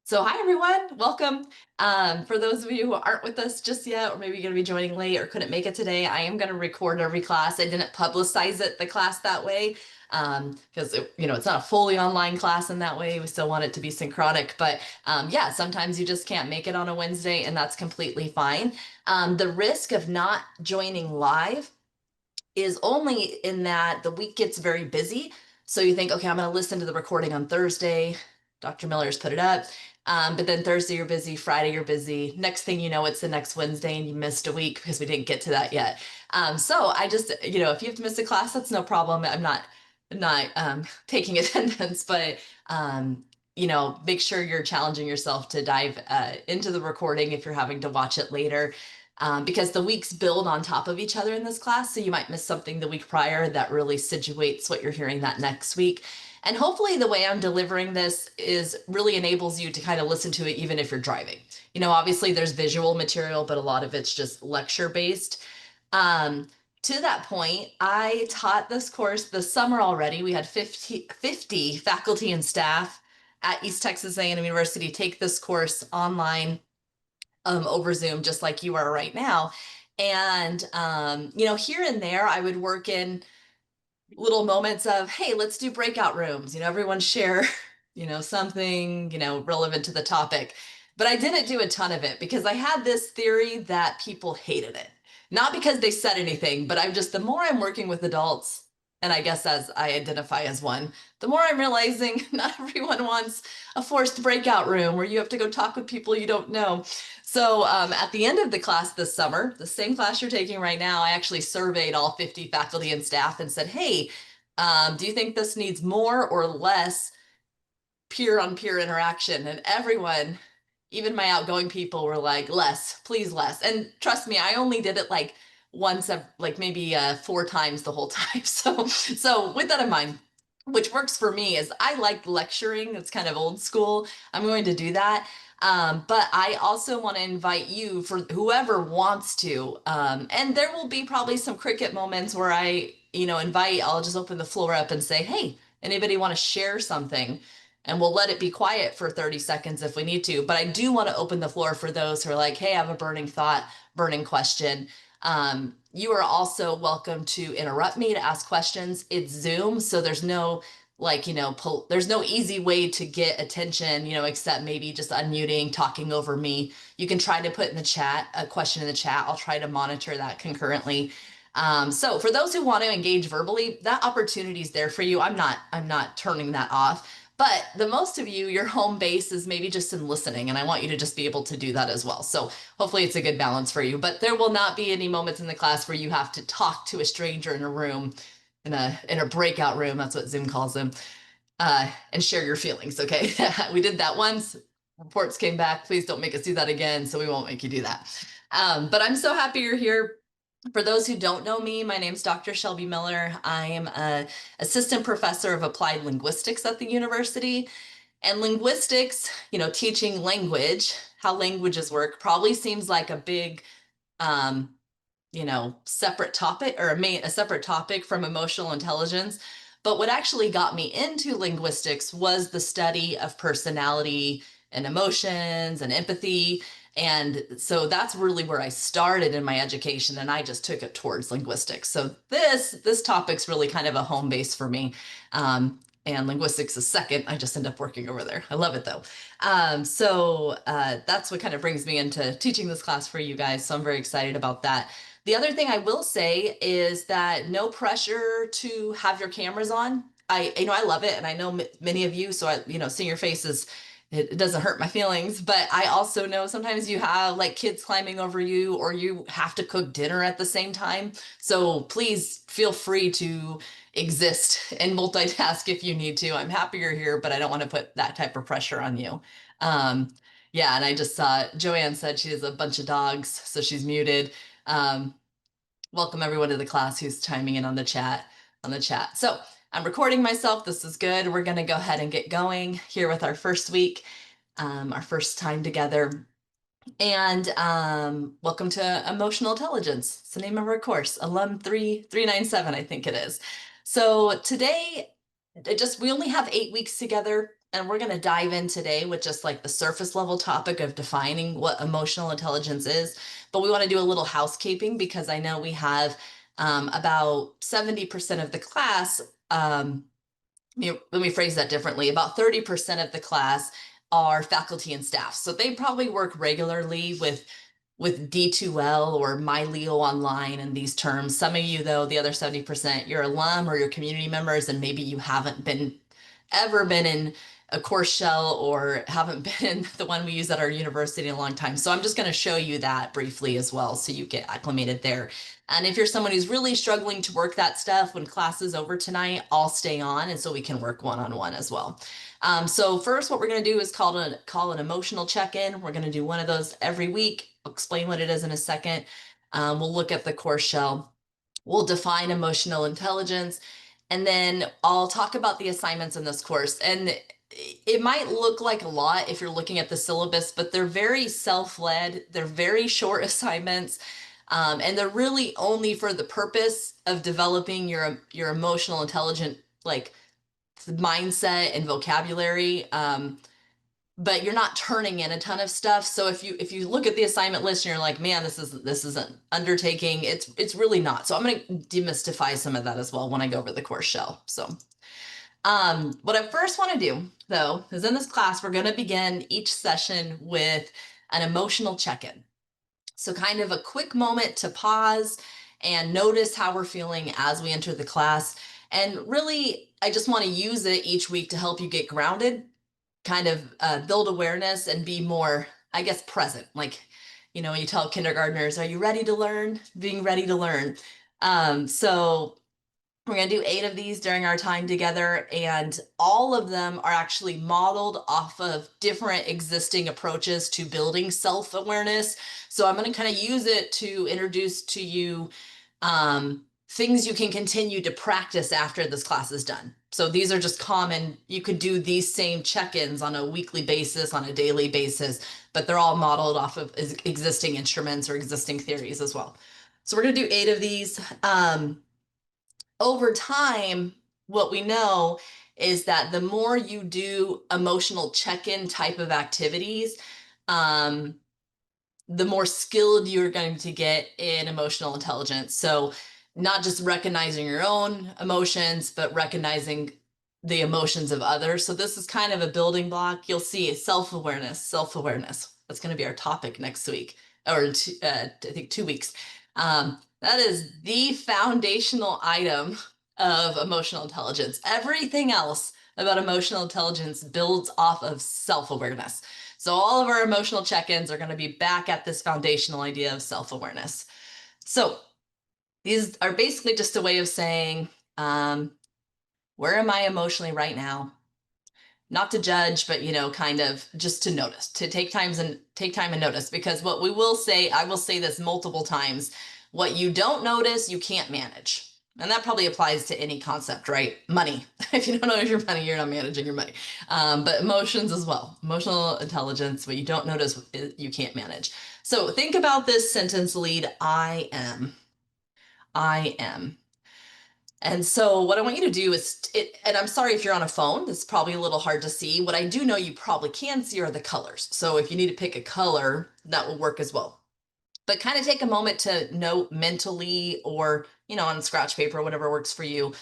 So hi everyone, welcome. For those of you who aren't with us just yet, or maybe you're going to be joining late or couldn't make it today, I am going to record every class. I didn't publicize the class that way, because it's not a fully online class in that way. We still want it to be synchronic, but yeah, sometimes you just can't make it on a Wednesday, and that's completely fine. The risk of not joining live is only in that the week gets very busy. So you think, okay, I'm going to listen to the recording on Thursday. Dr. Miller's put it up. But then Thursday you're busy, Friday you're busy. Next thing you know, it's the next Wednesday and you missed a week because we didn't get to that yet. So I just, if you have to miss a class, that's no problem. I'm not taking attendance, but make sure you're challenging yourself to dive into the recording if you're having to watch it later, because the weeks build on top of each other in this class. So you might miss something the week prior that really situates what you're hearing that next week. And hopefully the way I'm delivering this is really enables you to kind of listen to it even if you're driving. Obviously there's visual material, but a lot of it's just lecture based. To that point, I taught this course this summer already. We had 50 faculty and staff at East Texas A&M University take this course online, over Zoom, just like you are right now. And, here and there, I would work in little moments of, hey, let's do breakout rooms, everyone share, something, relevant to the topic. But I didn't do a ton of it because I had this theory that people hated it. Not because they said anything, but the more I'm working with adults, and I guess as I identify as one, the more I'm realizing not everyone wants a forced breakout room where you have to go talk with people you don't know. So at the end of the class this summer, the same class you're taking right now, I actually surveyed all 50 faculty and staff and said, hey, do you think this needs more or less peer-on-peer interaction? And everyone, even my outgoing people, were like, less, please less. And trust me, I only did it like once, like maybe 4 times the whole time. So with that in mind, which works for me, is I like lecturing. It's kind of old school. I'm going to do that. But I also want to invite you, for whoever wants to. And there will be probably some cricket moments where I'll just open the floor up and say, hey, anybody want to share something? And we'll let it be quiet for 30 seconds if we need to. But I do want to open the floor for those who are like, hey, I have a burning thought, burning question. You are also welcome to interrupt me to ask questions. It's Zoom, so there's no there's no easy way to get attention, except maybe just unmuting, talking over me. You can try to put in the chat a question in the chat. I'll try to monitor that concurrently. So for those who want to engage verbally, that opportunity is there for you. I'm not turning that off. But the most of you, your home base is maybe just in listening, and I want you to just be able to do that as well. So hopefully it's a good balance for you. But there will not be any moments in the class where you have to talk to a stranger in a room, in a breakout room. That's what Zoom calls them, and share your feelings. Okay, we did that once. Reports came back. Please don't make us do that again. So we won't make you do that. But I'm so happy you're here. For those who don't know me, my name's Dr. Shelby Miller. I am an assistant professor of applied linguistics at the university. And linguistics, teaching language, how languages work, probably seems like a big, separate topic, or a separate topic from emotional intelligence. But what actually got me into linguistics was the study of personality and emotions and empathy. And so that's really where I started in my education, and I just took it towards linguistics. So this topic's really kind of a home base for me. And linguistics is second. I just end up working over there. I love it though. That's what kind of brings me into teaching this class for you guys. So I'm very excited about that. The other thing I will say is that no pressure to have your cameras on. I love it, and I know many of you, so seeing your faces, it doesn't hurt my feelings. But I also know sometimes you have like kids climbing over you, or you have to cook dinner at the same time. So please feel free to exist and multitask if you need to. I'm happy you're here, but I don't want to put that type of pressure on you. Yeah, and I just saw Joanne said she has a bunch of dogs, so she's muted. Welcome everyone to the class who's chiming in on the chat. So I'm recording myself. This is good. We're going to go ahead and get going here with our first week, our first time together. And welcome to Emotional Intelligence. It's the name of our course, Alum 397, I think it is. So today, we only have 8 weeks together. and we're going to dive in today with just like the surface level topic of defining what emotional intelligence is. But we want to do a little housekeeping because I know we have about 70% of the class. Let me phrase that differently. About 30% of the class are faculty and staff. So they probably work regularly with D2L or MyLeo Online and these terms. Some of you, though, the other 70%, you're alum or your community members, and maybe you haven't ever been in a course shell or haven't been in the one we use at our university in a long time. So I'm just going to show you that briefly as well so you get acclimated there. And if you're someone who's really struggling to work that stuff when class is over tonight, I'll stay on and so we can work one-on-one as well. So first, what we're going to do is call an emotional check-in. We're going to do one of those every week. I'll explain what it is in a second. We'll look at the course shell. We'll define emotional intelligence, and then I'll talk about the assignments in this course. And it might look like a lot if you're looking at the syllabus, but they're very self-led. They're very short assignments. And they're really only for the purpose of developing your emotional intelligent like mindset and vocabulary. But you're not turning in a ton of stuff. So if you look at the assignment list and you're like, man, this is an undertaking, it's really not. So I'm going to demystify some of that as well when I go over the course shell. So what I first want to do, though, is in this class, we're going to begin each session with an emotional check-in. So kind of a quick moment to pause and notice how we're feeling as we enter the class. And really, I just want to use it each week to help you get grounded, kind of build awareness and be more, I guess, present. Like, when you tell kindergartners, are you ready to learn? Being ready to learn. So we're going to do 8 of these during our time together, and all of them are actually modeled off of different existing approaches to building self-awareness. So I'm going to kind of use it to introduce to you things you can continue to practice after this class is done. So these are just common. You could do these same check-ins on a weekly basis, on a daily basis, but they're all modeled off of existing instruments or existing theories as well. So we're going to do 8 of these. Over time, what we know is that the more you do emotional check-in type of activities, the more skilled you're going to get in emotional intelligence. So not just recognizing your own emotions, but recognizing the emotions of others. So this is kind of a building block. You'll see self-awareness. That's going to be our topic next week, or I think 2 weeks. That is the foundational item of emotional intelligence. Everything else about emotional intelligence builds off of self-awareness. So all of our emotional check-ins are going to be back at this foundational idea of self-awareness. So these are basically just a way of saying, where am I emotionally right now? Not to judge, but kind of just to notice, to take time and notice. Because what we will say, I will say this multiple times, what you don't notice, you can't manage. And that probably applies to any concept, right? Money. If you don't notice your money, you're not managing your money. But emotions as well. Emotional intelligence, what you don't notice, you can't manage. So think about this sentence lead, I am. I am. And so what I want you to do is, and I'm sorry if you're on a phone, it's probably a little hard to see. What I do know you probably can see are the colors. So if you need to pick a color, that will work as well. But kind of take a moment to note mentally or, on scratch paper, whatever works for you,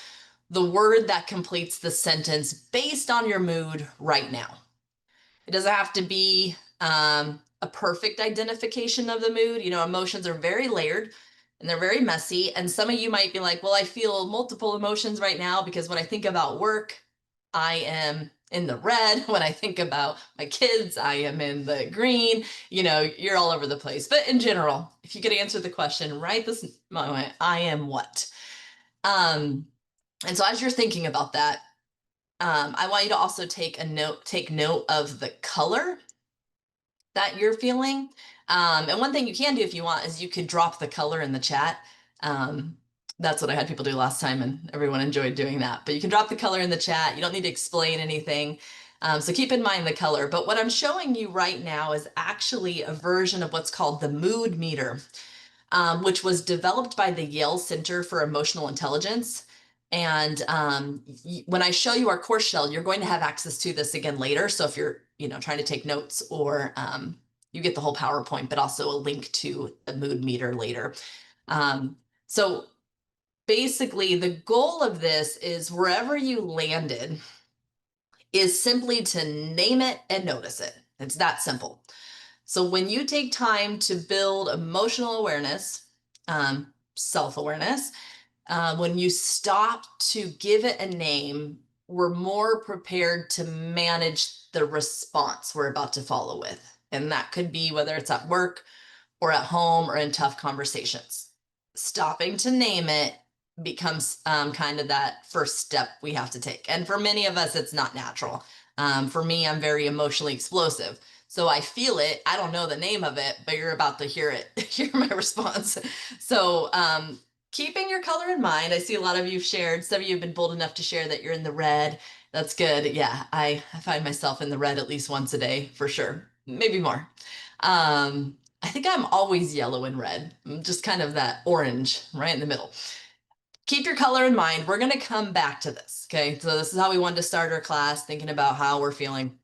the word that completes the sentence based on your mood right now. It doesn't have to be a perfect identification of the mood. Emotions are very layered and they're very messy. And some of you might be like, well, I feel multiple emotions right now because when I think about work, I am in the red. When I think about my kids, I am in the green. You're all over the place. But in general, if you could answer the question right this moment, I am what? And so as you're thinking about that, I want you to also take note of the color that you're feeling. And one thing you can do if you want is you could drop the color in the chat. That's what I had people do last time and everyone enjoyed doing that. But you can drop the color in the chat. You don't need to explain anything. So keep in mind the color. But what I'm showing you right now is actually a version of what's called the mood meter, which was developed by the Yale Center for Emotional Intelligence. And when I show you our course shell, you're going to have access to this again later. So if you're, trying to take notes, or you get the whole PowerPoint, but also a link to a mood meter later. So basically the goal of this is wherever you landed is simply to name it and notice it. It's that simple. So when you take time to build emotional awareness, self-awareness, when you stop to give it a name, we're more prepared to manage the response we're about to follow with. And that could be whether it's at work or at home or in tough conversations. Stopping to name it becomes kind of that first step we have to take. And for many of us, it's not natural. For me, I'm very emotionally explosive. So I feel it. I don't know the name of it, but you're about to hear it, hear my response. So keeping your color in mind, I see a lot of you shared. Some of you have been bold enough to share that you're in the red. That's good. Yeah, I find myself in the red at least once a day for sure, maybe more. I think I'm always yellow and red. I'm just kind of that orange right in the middle. Keep your color in mind. We're going to come back to this. Okay. So this is how we wanted to start our class, thinking about how we're feeling,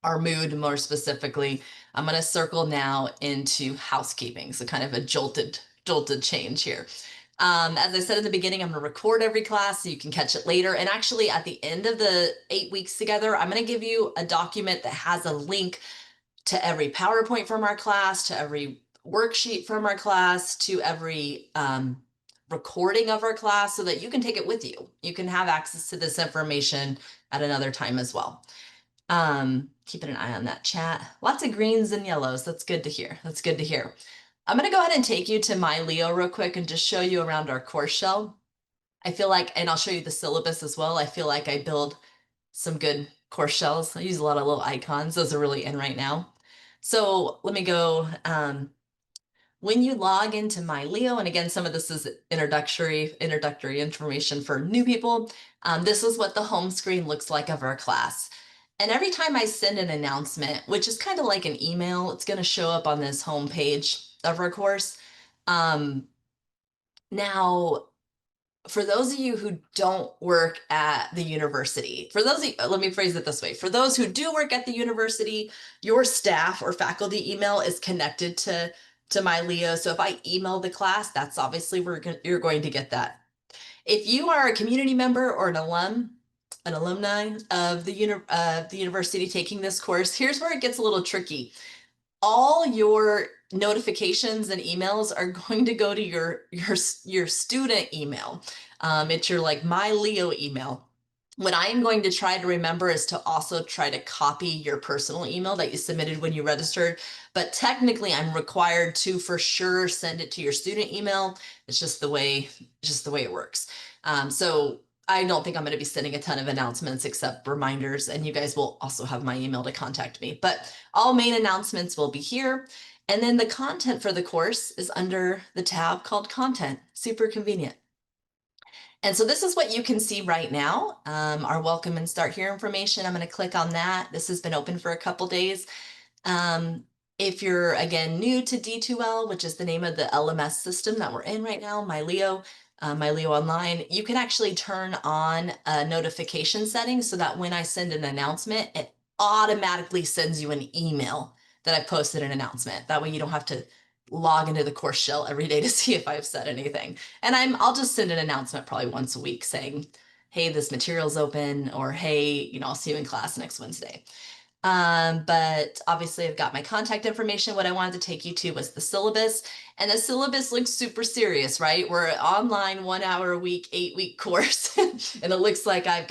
our mood more specifically. I'm going to circle now into housekeeping. So kind of a jolted change here. As I said in the beginning, I'm going to record every class so you can catch it later. And actually at the end of the 8 weeks together, I'm going to give you a document that has a link to every PowerPoint from our class, to every worksheet from our class, to every recording of our class, so that you can take it with you. You can have access to this information at another time as well. Keeping an eye on that chat. Lots of greens and yellows. That's good to hear. That's good to hear. I'm going to go ahead and take you to My Leo real quick and just show you around our course shell. I feel like, and I'll show you the syllabus as well. I feel like I build some good course shells. I use a lot of little icons. Those are really in right now. So let me go. When you log into My Leo, and again, some of this is introductory information for new people. This is what the home screen looks like of our class. And every time I send an announcement, which is kind of like an email, it's going to show up on this home page of our course. Now, for those of you who don't work at the university, let me phrase it this way. For those who do work at the university, your staff or faculty email is connected to My Leo. So if I email the class, that's obviously where you're going to get that. If you are a community member or an alumni of the university taking this course, here's where it gets a little tricky. All your notifications and emails are going to go to your student email. It's your like My Leo email. What I am going to try to remember is to also try to copy your personal email that you submitted when you registered. But technically, I'm required to for sure send it to your student email. It's just the way it works. So I don't think I'm going to be sending a ton of announcements except reminders, and you guys will also have my email to contact me. But all main announcements will be here. And then the content for the course is under the tab called Content. Super convenient. And so this is what you can see right now, our welcome and start here information. I'm going to click on that. This has been open for a couple days. If you're, again, new to D2L, which is the name of the LMS system that we're in right now, My Leo Online, you can actually turn on a notification setting so that when I send an announcement, it automatically sends you an email that I posted an announcement. That way you don't have to log into the course shell every day to see if I've said anything. And I'll just send an announcement probably once a week saying, hey, this material's open, or hey, I'll see you in class next Wednesday. But obviously I've got my contact information. What I wanted to take you to was the syllabus, and the syllabus looks super serious, right? We're an online 1 hour a week, 8-week course. And it looks like I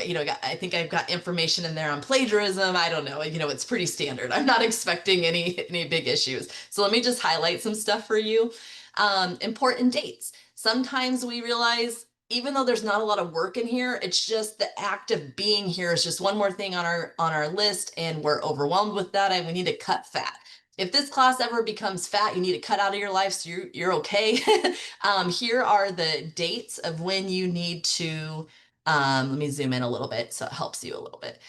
think I've got information in there on plagiarism. I don't know, it's pretty standard. I'm not expecting any big issues. So let me just highlight some stuff for you. Important dates. Sometimes we realize, even though there's not a lot of work in here, it's just the act of being here is just one more thing on our list, and we're overwhelmed with that, and we need to cut fat. If this class ever becomes fat, you need to cut out of your life so you're okay. Here are the dates of when you need to, let me zoom in a little bit so it helps you a little bit,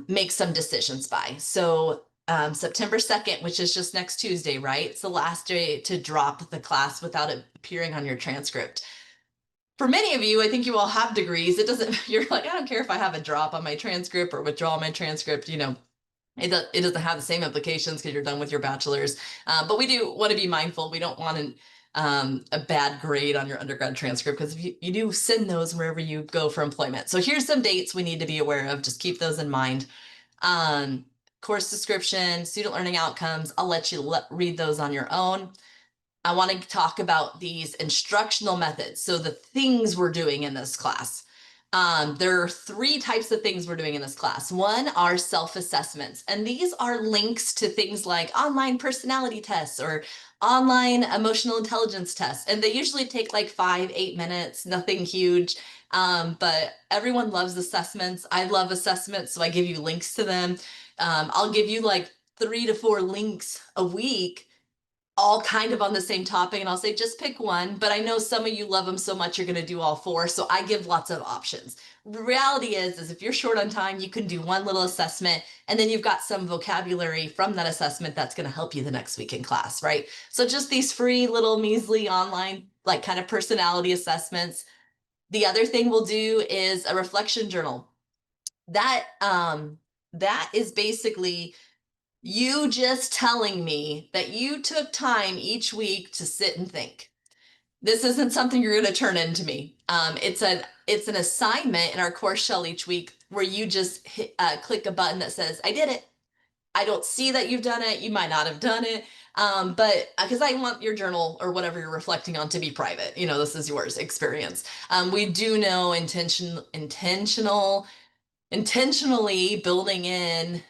make some decisions by. So September 2nd, which is just next Tuesday, right? It's the last day to drop the class without it appearing on your transcript. for many of you, I think you all have degrees. It doesn't, you're like, I don't care if I have a drop on my transcript or withdraw my transcript, it doesn't have the same implications because you're done with your bachelor's. But we do want to be mindful. We don't want a bad grade on your undergrad transcript because if you do send those wherever you go for employment. So here's some dates we need to be aware of. Just keep those in mind. Um, Course description, student learning outcomes. I'll let you read those on your own. I want to talk about these instructional methods. So the things we're doing in this class. There are 3 types of things we're doing in this class. One are self-assessments, and these are links to things like online personality tests or online emotional intelligence tests. And they usually take like 5-8 minutes, nothing huge. But everyone loves assessments. I love assessments, so I give you links to them. I'll give you like 3 to 4 links a week, all kind of on the same topic, and I'll say just pick one, but I know some of you love them so much you're going to do all 4, so I give lots of options. The reality is if you're short on time, you can do one little assessment and then you've got some vocabulary from that assessment that's going to help you the next week in class, right? So just these free little measly online like kind of personality assessments. The other thing we'll do is a reflection journal. That is basically you just telling me that you took time each week to sit and think. This isn't something you're going to turn into me. It's an assignment in our course shell each week where you just click a button that says, I did it. I don't see that you've done it. You might not have done it. But because I want your journal or whatever you're reflecting on to be private, this is yours experience. We do know intentionally building in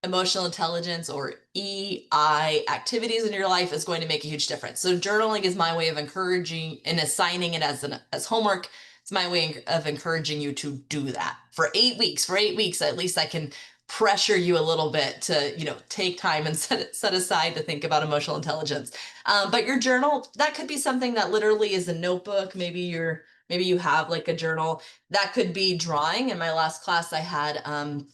emotional intelligence or EI activities in your life is going to make a huge difference. So journaling is my way of encouraging and assigning it as homework. It's my way of encouraging you to do that for 8 weeks. For 8 weeks, at least I can pressure you a little bit to, take time and set aside to think about emotional intelligence. But your journal, that could be something that literally is a notebook. Maybe you have like a journal. That could be drawing. In my last class, I had an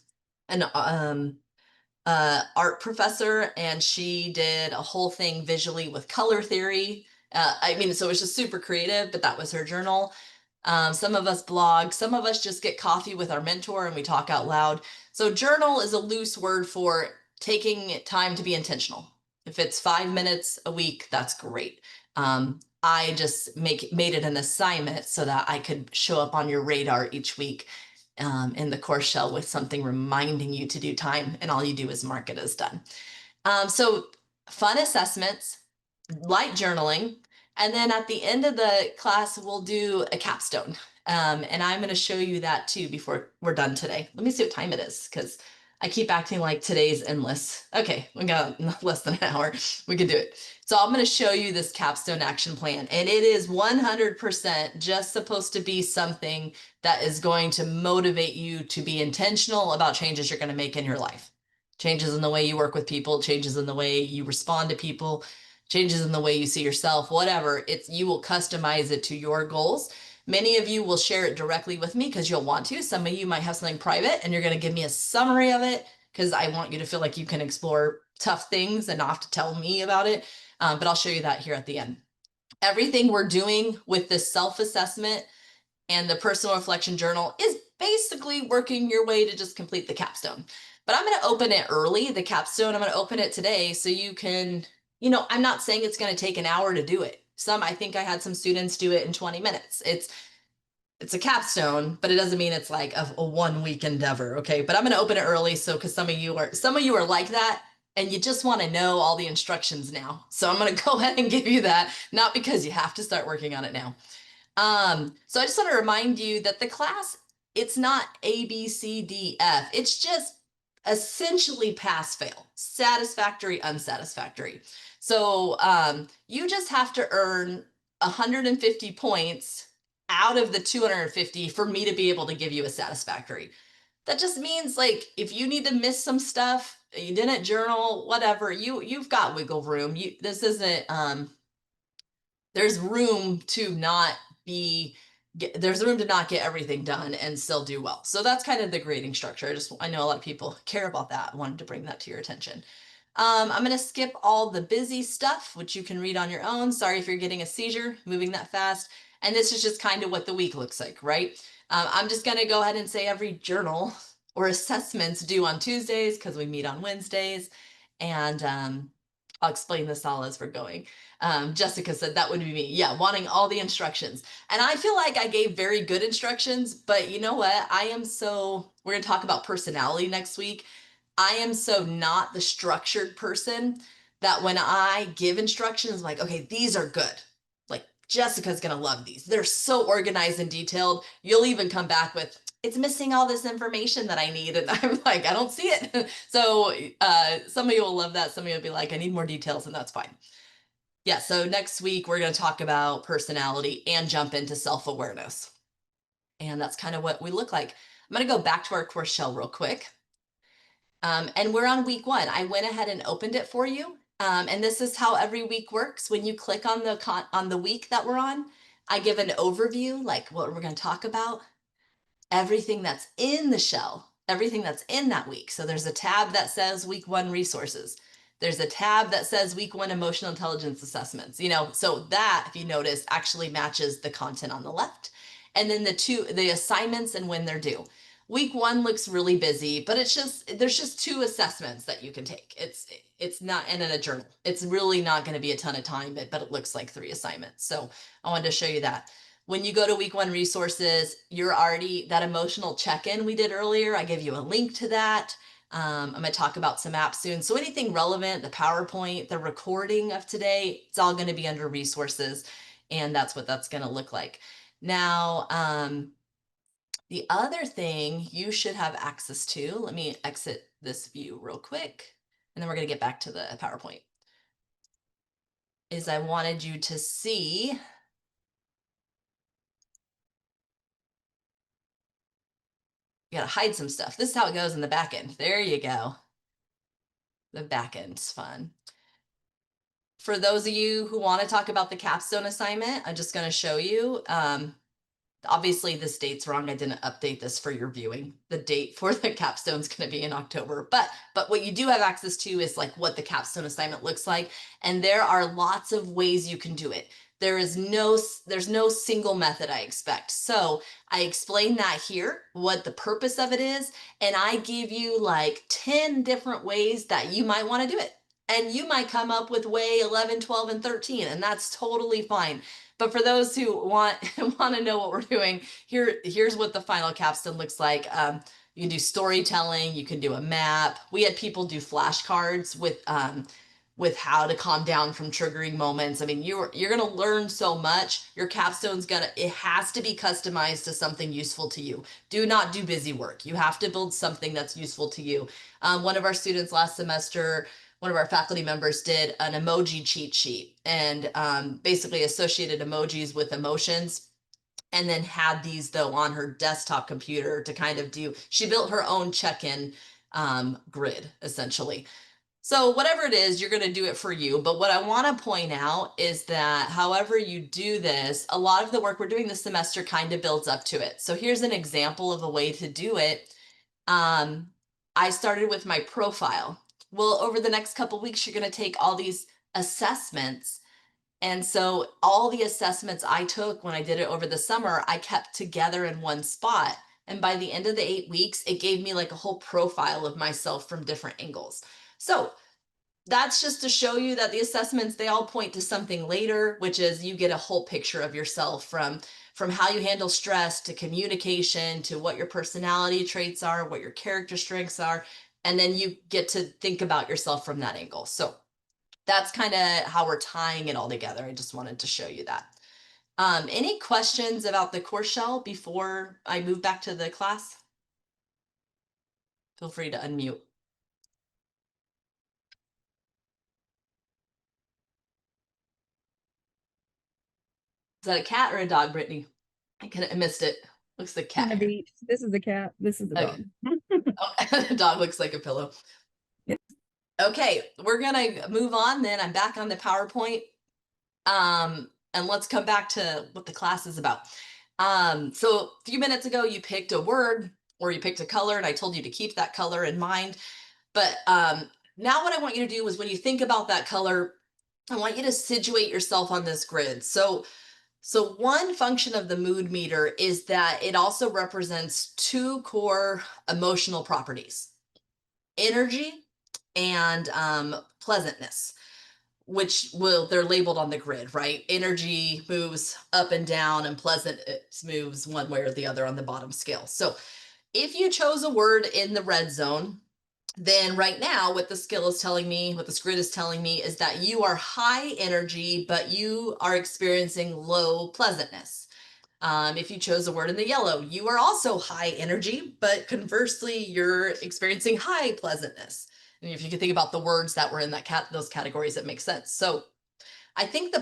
art professor, and she did a whole thing visually with color theory. So it was just super creative, but that was her journal. Some of us blog, some of us just get coffee with our mentor and we talk out loud. So journal is a loose word for taking time to be intentional. If it's 5 minutes a week, that's great. I just made it an assignment so that I could show up on your radar each week in the course shell with something reminding you to do time, and all you do is mark it as done. So fun assessments, light journaling, and then at the end of the class, we'll do a capstone. And I'm going to show you that too before we're done today. Let me see what time it is because I keep acting like today's endless. Okay, we got less than an hour. We can do it. So I'm going to show you this capstone action plan, and it is 100% just supposed to be something that is going to motivate you to be intentional about changes you're going to make in your life. Changes in the way you work with people, changes in the way you respond to people, changes in the way you see yourself, whatever. You will customize it to your goals. Many of you will share it directly with me because you'll want to. Some of you might have something private and you're going to give me a summary of it because I want you to feel like you can explore tough things and not have to tell me about it. But I'll show you that here at the end. Everything we're doing with this self-assessment and the personal reflection journal is basically working your way to just complete the capstone. But I'm going to open it early, the capstone. I'm going to open it today so you can, I'm not saying it's going to take an hour to do it. I think I had some students do it in 20 minutes. It's a capstone, but it doesn't mean it's like a 1-week endeavor. Okay. But I'm going to open it early. So, cause some of you are like that and you just want to know all the instructions now. So I'm going to go ahead and give you that, not because you have to start working on it now. So I just want to remind you that the class, it's not A, B, C, D, F. It's just essentially pass, fail, satisfactory, unsatisfactory. So you just have to earn 150 points out of the 250 for me to be able to give you a satisfactory. That just means like if you need to miss some stuff, you didn't journal, whatever, you've got wiggle room. This isn't there's room to not get everything done and still do well. So that's kind of the grading structure. I know a lot of people care about that. I wanted to bring that to your attention. I'm going to skip all the busy stuff, which you can read on your own. Sorry if you're getting a seizure moving that fast. And this is just kind of what the week looks like, right? I'm just going to go ahead and say every journal or assessments due on Tuesdays because we meet on Wednesdays. And I'll explain this all as we're going. Jessica said that would be me. Yeah, wanting all the instructions. And I feel like I gave very good instructions, but you know what? We're going to talk about personality next week. I am so not the structured person that when I give instructions, I'm like, okay, these are good. Like Jessica's going to love these. They're so organized and detailed. You'll even come back with, it's missing all this information that I need. And I'm like, I don't see it. So some of you will love that. Some of you will be like, I need more details, and that's fine. Yeah, so next week we're going to talk about personality and jump into self-awareness. And that's kind of what we look like. I'm going to go back to our course shell real quick. And we're on week 1. I went ahead and opened it for you. And this is how every week works. When you click on the week that we're on, I give an overview, like what we're going to talk about, everything that's in the shell, everything that's in that week. So there's a tab that says week 1 resources. There's a tab that says week 1 emotional intelligence assessments, so that, if you notice, actually matches the content on the left. And then the assignments and when they're due. Week 1 looks really busy, but there's just 2 assessments that you can take. It's not, and in a journal. It's really not going to be a ton of time, but it looks like 3 assignments. So I wanted to show you that. When you go to week 1 resources, you're already, that emotional check-in we did earlier, I gave you a link to that. I'm going to talk about some apps soon. So anything relevant, the PowerPoint, the recording of today, it's all going to be under resources. And that's what that's going to look like. Now, the other thing you should have access to, let me exit this view real quick, and then we're going to get back to the PowerPoint, is I wanted you to see, you got to hide some stuff. This is how it goes in the back end. There you go. The back end's fun. For those of you who want to talk about the capstone assignment, I'm just going to show you. Obviously, this date's wrong. I didn't update this for your viewing. The date for the capstone is going to be in October. But what you do have access to is like what the capstone assignment looks like. And there are lots of ways you can do it. There's no single method I expect. So I explain that here, what the purpose of it is. And I give you like 10 different ways that you might want to do it. And you might come up with way 11, 12, and 13, and that's totally fine. But for those who want to know what we're doing, here's what the final capstone looks like. You can do storytelling, you can do a map. We had people do flashcards with how to calm down from triggering moments. I mean, you're gonna learn so much. Your capstone's it has to be customized to something useful to you. Do not do busy work. You have to build something that's useful to you. One of our students last semester, one of our faculty members did an emoji cheat sheet and basically associated emojis with emotions, and then had these though on her desktop computer to kind of she built her own check-in grid essentially. So whatever it is, you're going to do it for you. But what I want to point out is that however you do this, a lot of the work we're doing this semester kind of builds up to it. So here's an example of a way to do it. I started with my profile. Well, over the next couple of weeks, you're going to take all these assessments. And so all the assessments I took when I did it over the summer, I kept together in one spot. And by the end of the 8 weeks, it gave me like a whole profile of myself from different angles. So that's just to show you that the assessments, they all point to something later, which is you get a whole picture of yourself from how you handle stress to communication to what your personality traits are, what your character strengths are. And then you get to think about yourself from that angle. So that's kind of how we're tying it all together. I just wanted to show you that. Any questions about the course shell before I move back to the class? Feel free to unmute. Is that a cat or a dog, Brittany? I missed it. Looks like cat On the hair. beach. This is the cat. This is the dog. Oh, the dog looks like a pillow. Yes. Okay, we're gonna move on then. I'm back on the PowerPoint. And let's come back to what the class is about. So a few minutes ago, you picked a word or you picked a color, and I told you to keep that color in mind. But now what I want you to do is when you think about that color, I want you to situate yourself on this grid. So So one function of the mood meter is that it also represents two core emotional properties: energy and pleasantness, which they're labeled on the grid, right? Energy moves up and down, and pleasant moves one way or the other on the bottom scale. So if you chose a word in the red zone, then right now what the skill is telling me, what this grid is telling me, is that you are high energy, but you are experiencing low pleasantness. If you chose a word in the yellow, you are also high energy, but conversely, you're experiencing high pleasantness. And if you can think about the words that were in those categories, it makes sense. So I think the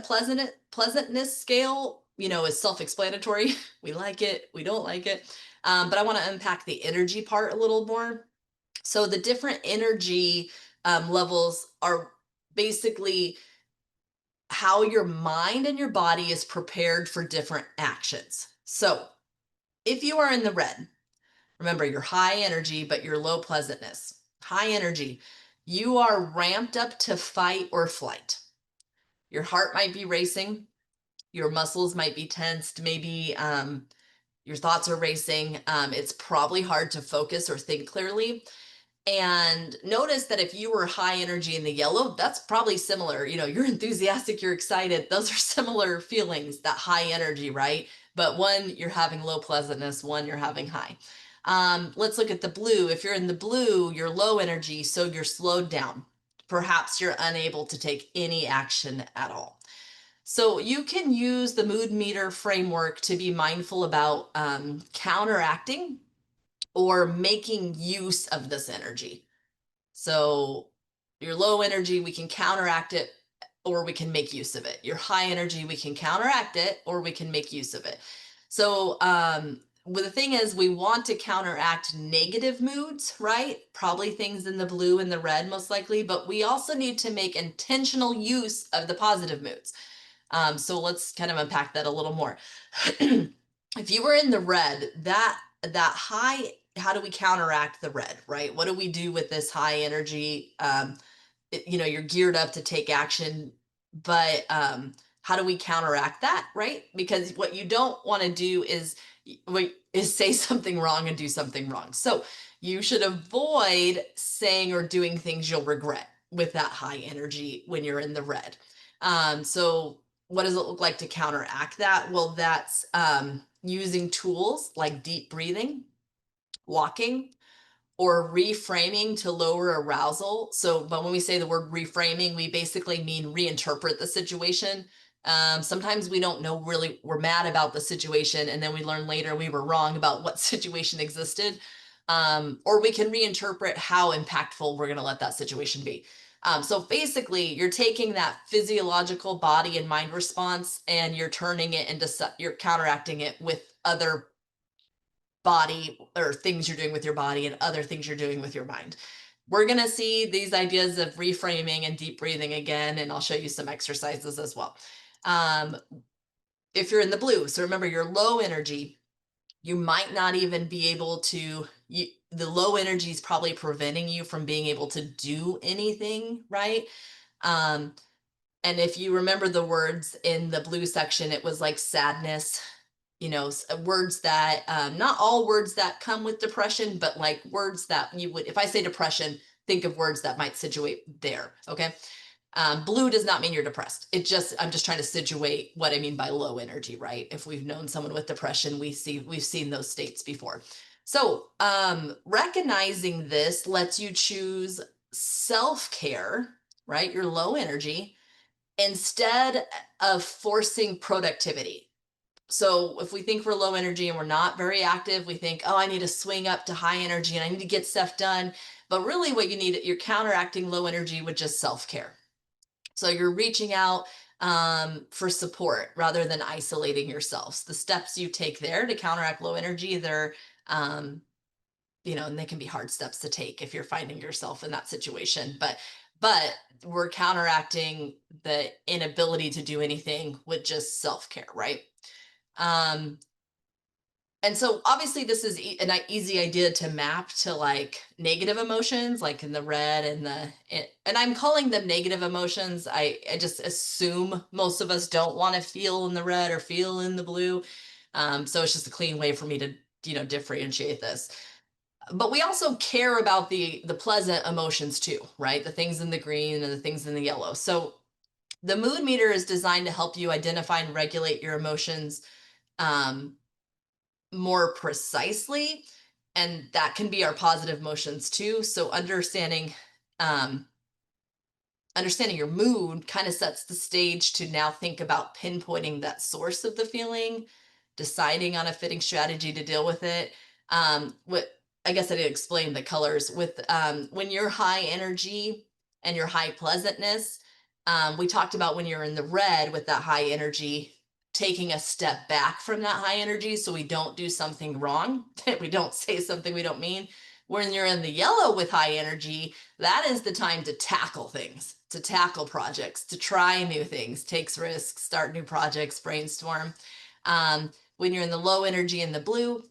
pleasantness scale, is self-explanatory. We like it, we don't like it. But I want to unpack the energy part a little more. So the different energy levels are basically how your mind and your body is prepared for different actions. So if you are in the red, remember you're high energy, but you're low pleasantness. High energy, you are ramped up to fight or flight. Your heart might be racing, your muscles might be tensed, maybe your thoughts are racing. It's probably hard to focus or think clearly. And notice that if you were high energy in the yellow, that's probably similar. You're enthusiastic, you're excited. Those are similar feelings, that high energy, right? But one, you're having low pleasantness, one, you're having high. Let's look at the blue. If you're in the blue, you're low energy, so you're slowed down. Perhaps you're unable to take any action at all. So you can use the mood meter framework to be mindful about counteracting or making use of this energy. So your low energy, we can counteract it or we can make use of it. Your high energy, we can counteract it or we can make use of it. So well, the thing is, we want to counteract negative moods, right? Probably things in the blue and the red, most likely, but we also need to make intentional use of the positive moods. So let's kind of unpack that a little more. If you were in the red, that high, how do we counteract the red, right? What do we do with this high energy? You're geared up to take action, but how do we counteract that, right? Because what you don't want to do is say something wrong and do something wrong. So you should avoid saying or doing things you'll regret with that high energy when you're in the red. So what does it look like to counteract that? Well, that's using tools like deep breathing, walking, or reframing to lower arousal. So, but when we say the word reframing, we basically mean reinterpret the situation. Sometimes we don't know, really, we're mad about the situation, and then we learn later we were wrong about what situation existed. Or we can reinterpret how impactful we're going to let that situation be. So basically, you're taking that physiological body and mind response and you're turning it into, you're counteracting it with other body or things you're doing with your body and other things you're doing with your mind. We're going to see these ideas of reframing and deep breathing again, and I'll show you some exercises as well. If you're in the blue, so remember, you're low energy, you might not even be able to, the low energy is probably preventing you from being able to do anything, right? And if you remember the words in the blue section, it was like sadness, words that, not all words that come with depression, but like words that you would, if I say depression, think of words that might situate there. Okay. Blue does not mean you're depressed. I'm just trying to situate what I mean by low energy, right? If we've known someone with depression, we've seen those states before. So recognizing this lets you choose self-care, right? You're low energy, instead of forcing productivity. So if we think we're low energy and we're not very active, we think, oh, I need to swing up to high energy and I need to get stuff done. But really what you need, you're counteracting low energy with just self-care. So you're reaching out for support rather than isolating yourselves. The steps you take there to counteract low energy, they're, and they can be hard steps to take if you're finding yourself in that situation. But we're counteracting the inability to do anything with just self-care, right? Um, And so obviously this is an easy idea to map to like negative emotions, like in the red and and I'm calling them negative emotions. I just assume most of us don't want to feel in the red or feel in the blue. So it's just a clean way for me to, differentiate this. But we also care about the pleasant emotions too, right? The things in the green and the things in the yellow. So the mood meter is designed to help you identify and regulate your emotions um, more precisely, and that can be our positive emotions too. So um, understanding your mood kind of sets the stage to now think about pinpointing that source of the feeling, deciding on a fitting strategy to deal with it. What I guess I didn't explain the colors with when you're high energy and your high pleasantness. We talked about when you're in the red with that high energy, taking a step back from that high energy so we don't do something wrong, we don't say something we don't mean. When you're in the yellow with high energy, that is the time to tackle things, to tackle projects, to try new things, takes risks, start new projects, brainstorm. When you're in the low energy and the blue,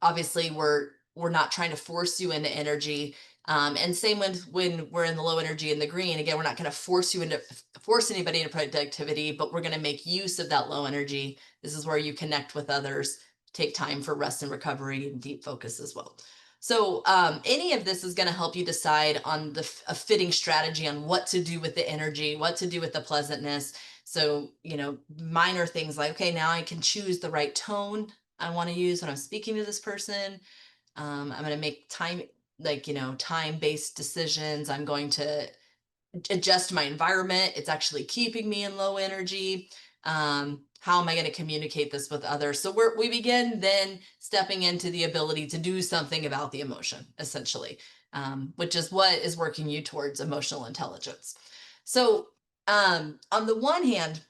obviously we're not trying to force you into energy. And same when we're in the low energy and the green, again, we're not going to force anybody into productivity, but we're going to make use of that low energy. This is where you connect with others, take time for rest and recovery and deep focus as well. So any of this is going to help you decide on a fitting strategy on what to do with the energy, what to do with the pleasantness. So, minor things like, okay, now I can choose the right tone I want to use when I'm speaking to this person. I'm going to make time-based decisions. I'm going to adjust my environment. It's actually keeping me in low energy. How am I going to communicate this with others? So we begin then stepping into the ability to do something about the emotion, essentially, which is what is working you towards emotional intelligence. So on the one hand,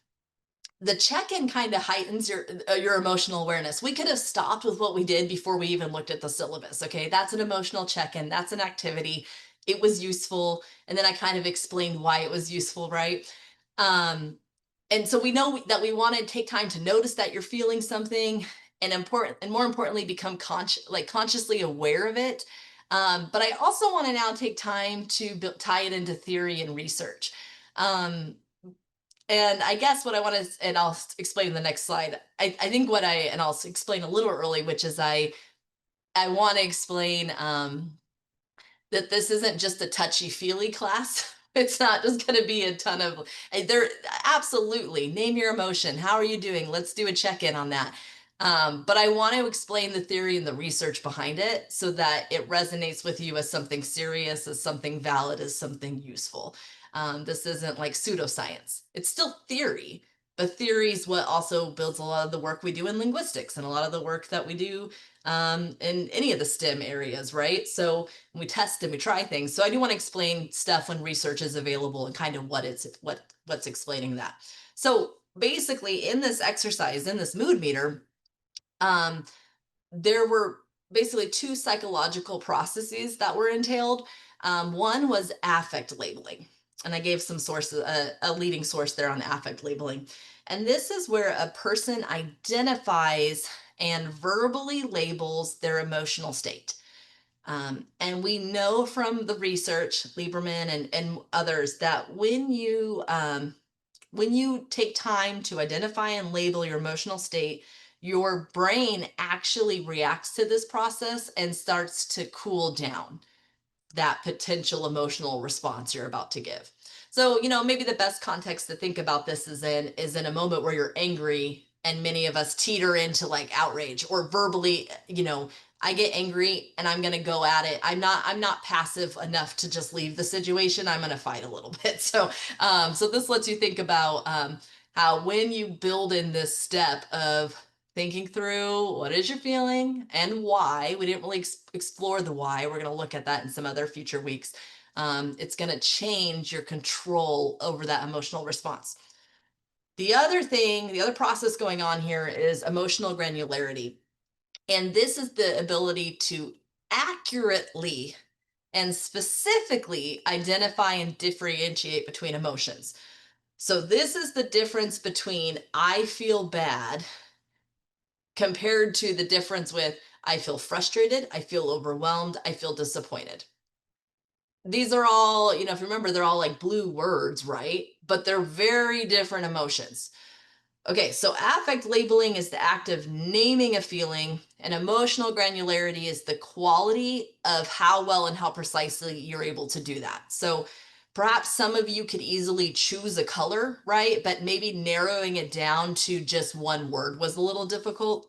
the check-in kind of heightens your emotional awareness. We could have stopped with what we did before we even looked at the syllabus. Okay, that's an emotional check-in. That's an activity. It was useful, and then I kind of explained why it was useful, right? Um, and so we know that we want to take time to notice that you're feeling something, and more importantly, become consciously aware of it. But I also want to now take time to tie it into theory and research. Um, and I guess what I want to, and I'll explain in the next slide. I think and I'll explain a little early, which is I want to explain that this isn't just a touchy feely class. It's not just going to be a ton of there. Absolutely, name your emotion. How are you doing? Let's do a check in on that. But I want to explain the theory and the research behind it so that it resonates with you as something serious, as something valid, as something useful. This isn't like pseudoscience. It's still theory, but theory is what also builds a lot of the work we do in linguistics and a lot of the work that we do in any of the STEM areas, right? So we test and we try things. So I do want to explain stuff when research is available and kind of what's explaining that. So basically, in this exercise, in this mood meter, um, there were basically two psychological processes that were entailed. One was affect labeling, and I gave some sources, a leading source there on affect labeling. And this is where a person identifies and verbally labels their emotional state. And we know from the research, Lieberman and others, that when you take time to identify and label your emotional state, your brain actually reacts to this process and starts to cool down that potential emotional response you're about to give. So, maybe the best context to think about this is in a moment where you're angry, and many of us teeter into like outrage or verbally, I get angry and I'm going to go at it. I'm not passive enough to just leave the situation. I'm going to fight a little bit. So this lets you think about how when you build in this step of thinking through what is your feeling and why. We didn't really explore the why. We're going to look at that in some other future weeks. It's going to change your control over that emotional response. The other process going on here is emotional granularity. And this is the ability to accurately and specifically identify and differentiate between emotions. So this is the difference between I feel bad compared to the difference with I feel frustrated, I feel overwhelmed, I feel disappointed. These are all, if you remember, they're all like blue words, right? But they're very different emotions. Okay, so affect labeling is the act of naming a feeling, and emotional granularity is the quality of how well and how precisely you're able to do that. So perhaps some of you could easily choose a color, right? But maybe narrowing it down to just one word was a little difficult.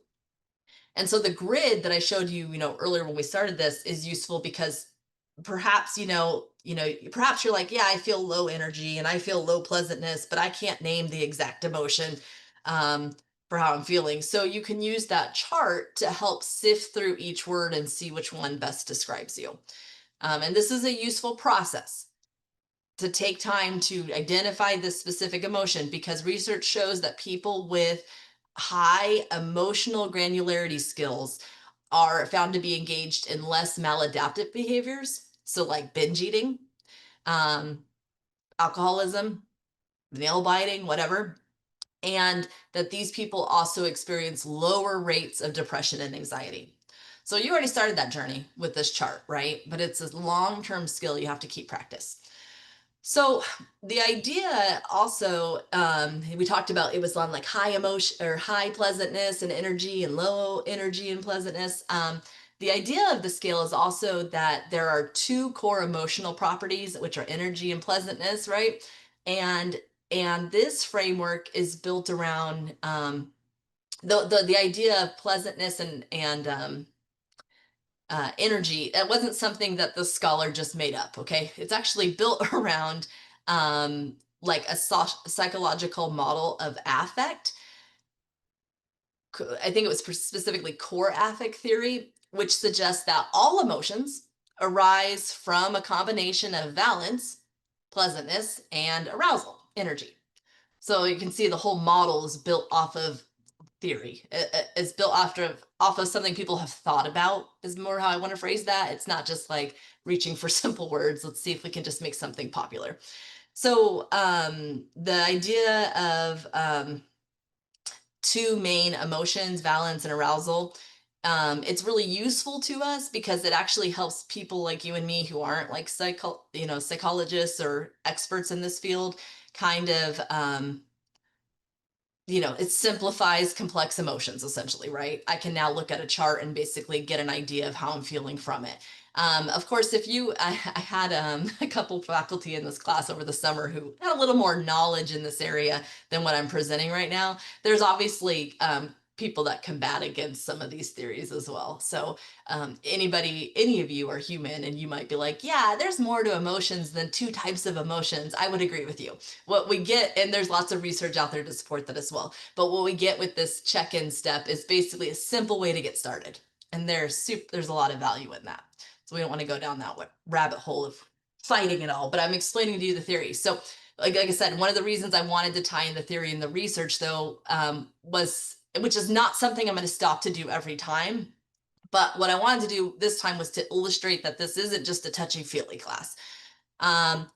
And so the grid that I showed you, earlier when we started this is useful because perhaps, perhaps you're like, yeah, I feel low energy and I feel low pleasantness, but I can't name the exact emotion um, for how I'm feeling. So you can use that chart to help sift through each word and see which one best describes you. And this is a useful process to take time to identify this specific emotion because research shows that people with high emotional granularity skills are found to be engaged in less maladaptive behaviors. So, like binge eating, um, alcoholism, nail biting, whatever. And that these people also experience lower rates of depression and anxiety. So, you already started that journey with this chart, right? But it's a long term skill you have to keep practice. So the idea also, we talked about it was on like high emotion or high pleasantness and energy and low energy and pleasantness. The idea of the scale is also that there are two core emotional properties, which are energy and pleasantness, right? And and this framework is built around the idea of pleasantness and energy. That wasn't something that the scholar just made up. Okay, it's actually built around like a psychological model of affect. I think it was specifically core affect theory, which suggests that all emotions arise from a combination of valence, pleasantness, and arousal, energy. So you can see the whole model is built off of theory. It's built off of something people have thought about is more how I want to phrase that. It's not just like reaching for simple words. Let's see if we can just make something popular. So the idea of two main emotions, valence and arousal, it's really useful to us because it actually helps people like you and me who aren't like psychologists or experts in this field kind of it simplifies complex emotions essentially, right? I can now look at a chart and basically get an idea of how I'm feeling from it. Of course, I had a couple faculty in this class over the summer who had a little more knowledge in this area than what I'm presenting right now. There's obviously people that combat against some of these theories as well. So any of you are human and you might be like, yeah, there's more to emotions than two types of emotions. I would agree with you. What we get, and there's lots of research out there to support that as well, but what we get with this check-in step is basically a simple way to get started. And there's a lot of value in that. So we don't want to go down that rabbit hole of fighting it all, but I'm explaining to you the theory. So like I said, one of the reasons I wanted to tie in the theory and the research though was, which is not something I'm going to stop to do every time, but what I wanted to do this time was to illustrate that this isn't just a touchy-feely class. Um,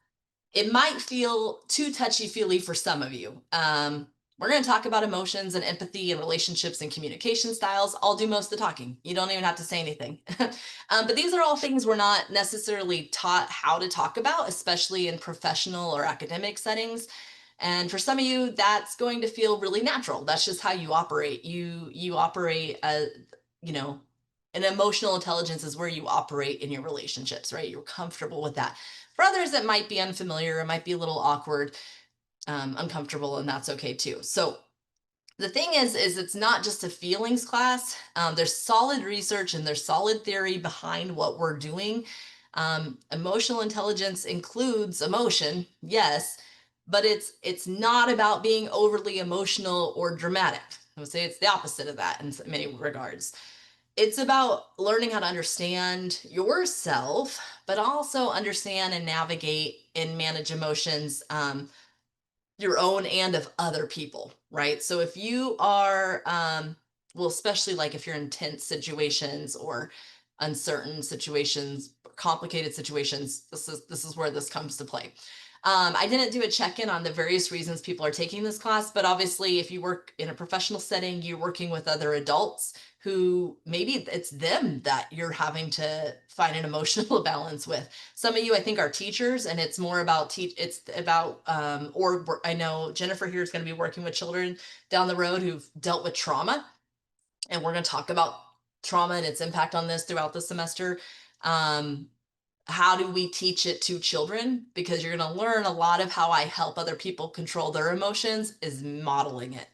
it might feel too touchy-feely for some of you. We're going to talk about emotions and empathy and relationships and communication styles. I'll do most of the talking. You don't even have to say anything. But these are all things we're not necessarily taught how to talk about, especially in professional or academic settings. And for some of you, that's going to feel really natural. That's just how you operate. You operate, you know, and emotional intelligence is where you operate in your relationships, right? You're comfortable with that. For others, it might be unfamiliar, it might be a little awkward, uncomfortable, and that's okay too. So the thing is it's not just a feelings class. There's solid research and there's solid theory behind what we're doing. Emotional intelligence includes emotion, yes, but it's not about being overly emotional or dramatic. I would say it's the opposite of that in many regards. It's about learning how to understand yourself, but also understand and navigate and manage emotions, your own and of other people, right? So if you are, well, especially like if you're in tense situations or uncertain situations, complicated situations, this is where this comes to play. I didn't do a check-in on the various reasons people are taking this class, but obviously if you work in a professional setting, you're working with other adults who maybe it's them that you're having to find an emotional balance with. Some of you, I think, are teachers, and it's more about it's about or I know Jennifer here is going to be working with children down the road who've dealt with trauma, and we're going to talk about trauma and its impact on this throughout the semester. Um, how do we teach it to children? Because you're going to learn a lot of how I help other people control their emotions is modeling it.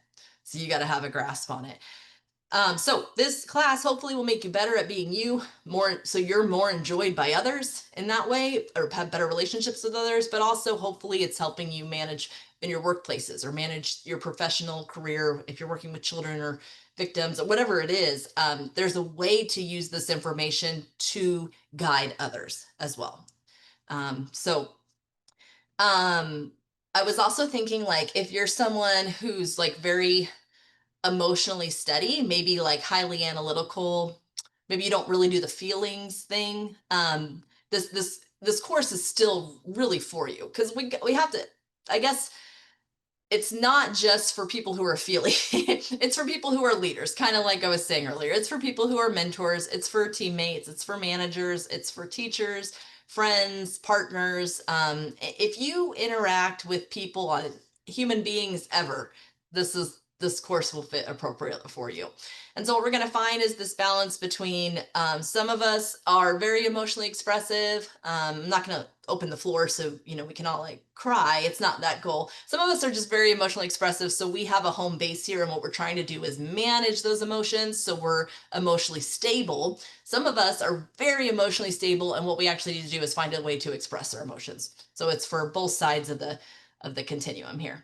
So you got to have a grasp on it. So this class hopefully will make you better at being you more, so you're more enjoyed by others in that way, or have better relationships with others, but also hopefully it's helping you manage in your workplaces or manage your professional career if you're working with children or victims or whatever it is. There's a way to use this information to guide others as well. So I was also thinking, like, if you're someone who's like very emotionally steady, maybe like highly analytical, maybe you don't really do the feelings thing. This course is still really for you, because we have to, I guess it's not just for people who are feeling, it's for people who are leaders, kind of like I was saying earlier. It's for people who are mentors, it's for teammates, it's for managers, it's for teachers, friends, partners. If you interact with people on human beings ever, this course will fit appropriately for you. And so what we're going to find is this balance between some of us are very emotionally expressive. I'm not going to open the floor so we can all like cry. It's not that goal. Some of us are just very emotionally expressive, so we have a home base here, and what we're trying to do is manage those emotions so we're emotionally stable. Some of us are very emotionally stable, and what we actually need to do is find a way to express our emotions. So it's for both sides of the continuum here.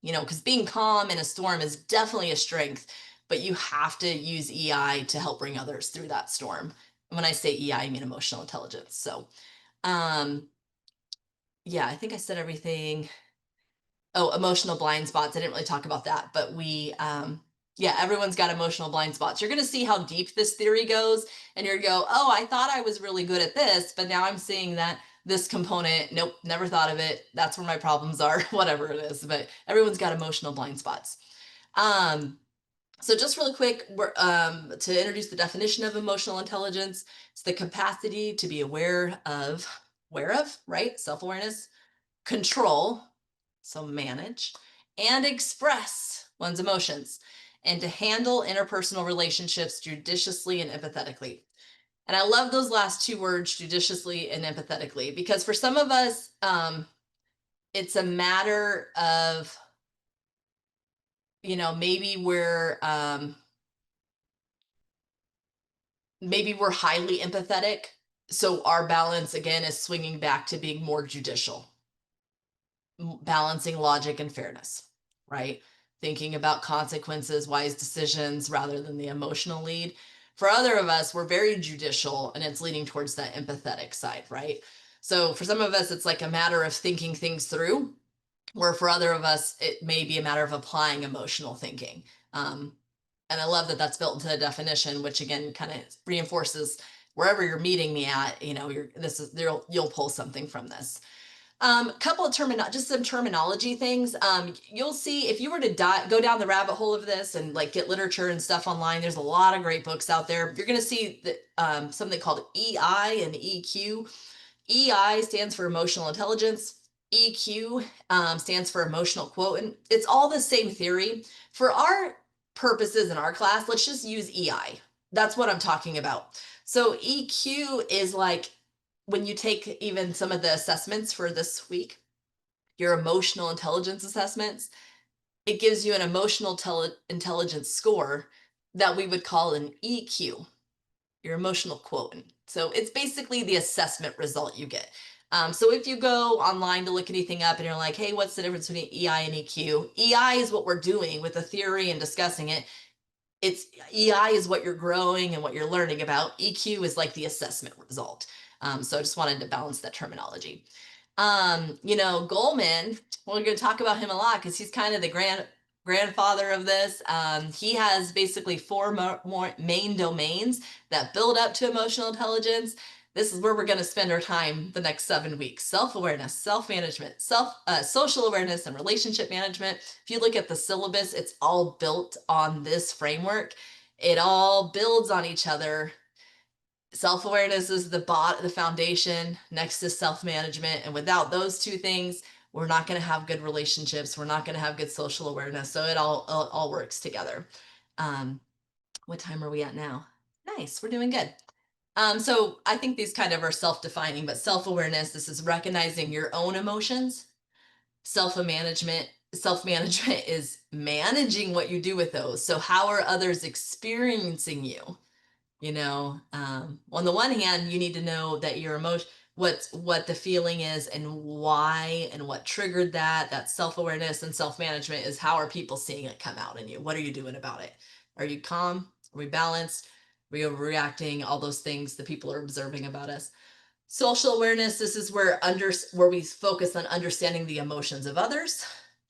Because being calm in a storm is definitely a strength, but you have to use EI to help bring others through that storm. And when I say EI, I mean emotional intelligence. So, um, yeah, I think I said everything. Oh, emotional blind spots. I didn't really talk about that, but yeah, everyone's got emotional blind spots. You're going to see how deep this theory goes, and you're going to go, oh, I thought I was really good at this, but now I'm seeing that this component, nope, never thought of it. That's where my problems are, whatever it is, but everyone's got emotional blind spots. Um, so just really quick, to introduce the definition of emotional intelligence, it's the capacity to be aware of, right? Self-awareness, control, so manage, and express one's emotions, and to handle interpersonal relationships judiciously and empathetically. And I love those last two words, judiciously and empathetically, because for some of us, it's a matter of, maybe we're highly empathetic. So our balance again is swinging back to being more judicial, balancing logic and fairness, right? Thinking about consequences, wise decisions rather than the emotional lead. For other of us, we're very judicial, and it's leaning towards that empathetic side, right? So for some of us, it's like a matter of thinking things through, where for other of us, it may be a matter of applying emotional thinking. And I love that that's built into the definition, which again kind of reinforces wherever you're meeting me at, you'll pull something from this. Couple of just some terminology things. You'll see if you were to go down the rabbit hole of this and like get literature and stuff online. There's a lot of great books out there. You're going to see that something called EI and EQ. EI stands for emotional intelligence. EQ stands for emotional quotient. It's all the same theory. For our purposes in our class, let's just use EI. That's what I'm talking about. So EQ is like when you take even some of the assessments for this week, your emotional intelligence assessments, it gives you an emotional intelligence score that we would call an EQ, your emotional quotient. So it's basically the assessment result you get. So if you go online to look anything up and you're like, hey, what's the difference between EI and EQ? EI is what we're doing with the theory and discussing it. It's EI is what you're growing and what you're learning about. EQ is like the assessment result. So I just wanted to balance that terminology. Goleman, we're going to talk about him a lot because he's kind of the grandfather of this. He has basically four more main domains that build up to emotional intelligence. This is where we're going to spend our time the next 7 weeks. Self-awareness, self-management, social awareness, and relationship management. If you look at the syllabus, it's all built on this framework. It all builds on each other. Self-awareness is the foundation. Next is self-management. And without those two things, we're not going to have good relationships. We're not going to have good social awareness. So it all works together. What time are we at now? Nice. We're doing good. So I think these kind of are self-defining, but self-awareness, this is recognizing your own emotions. Self-management is managing what you do with those. So how are others experiencing you? On the one hand, you need to know that your emotion, what the feeling is and why and what triggered that. That self-awareness and self-management is how are people seeing it come out in you? What are you doing about it? Are you calm? Are we balanced? Are we overreacting? All those things that people are observing about us. Social awareness, this is where we focus on understanding the emotions of others.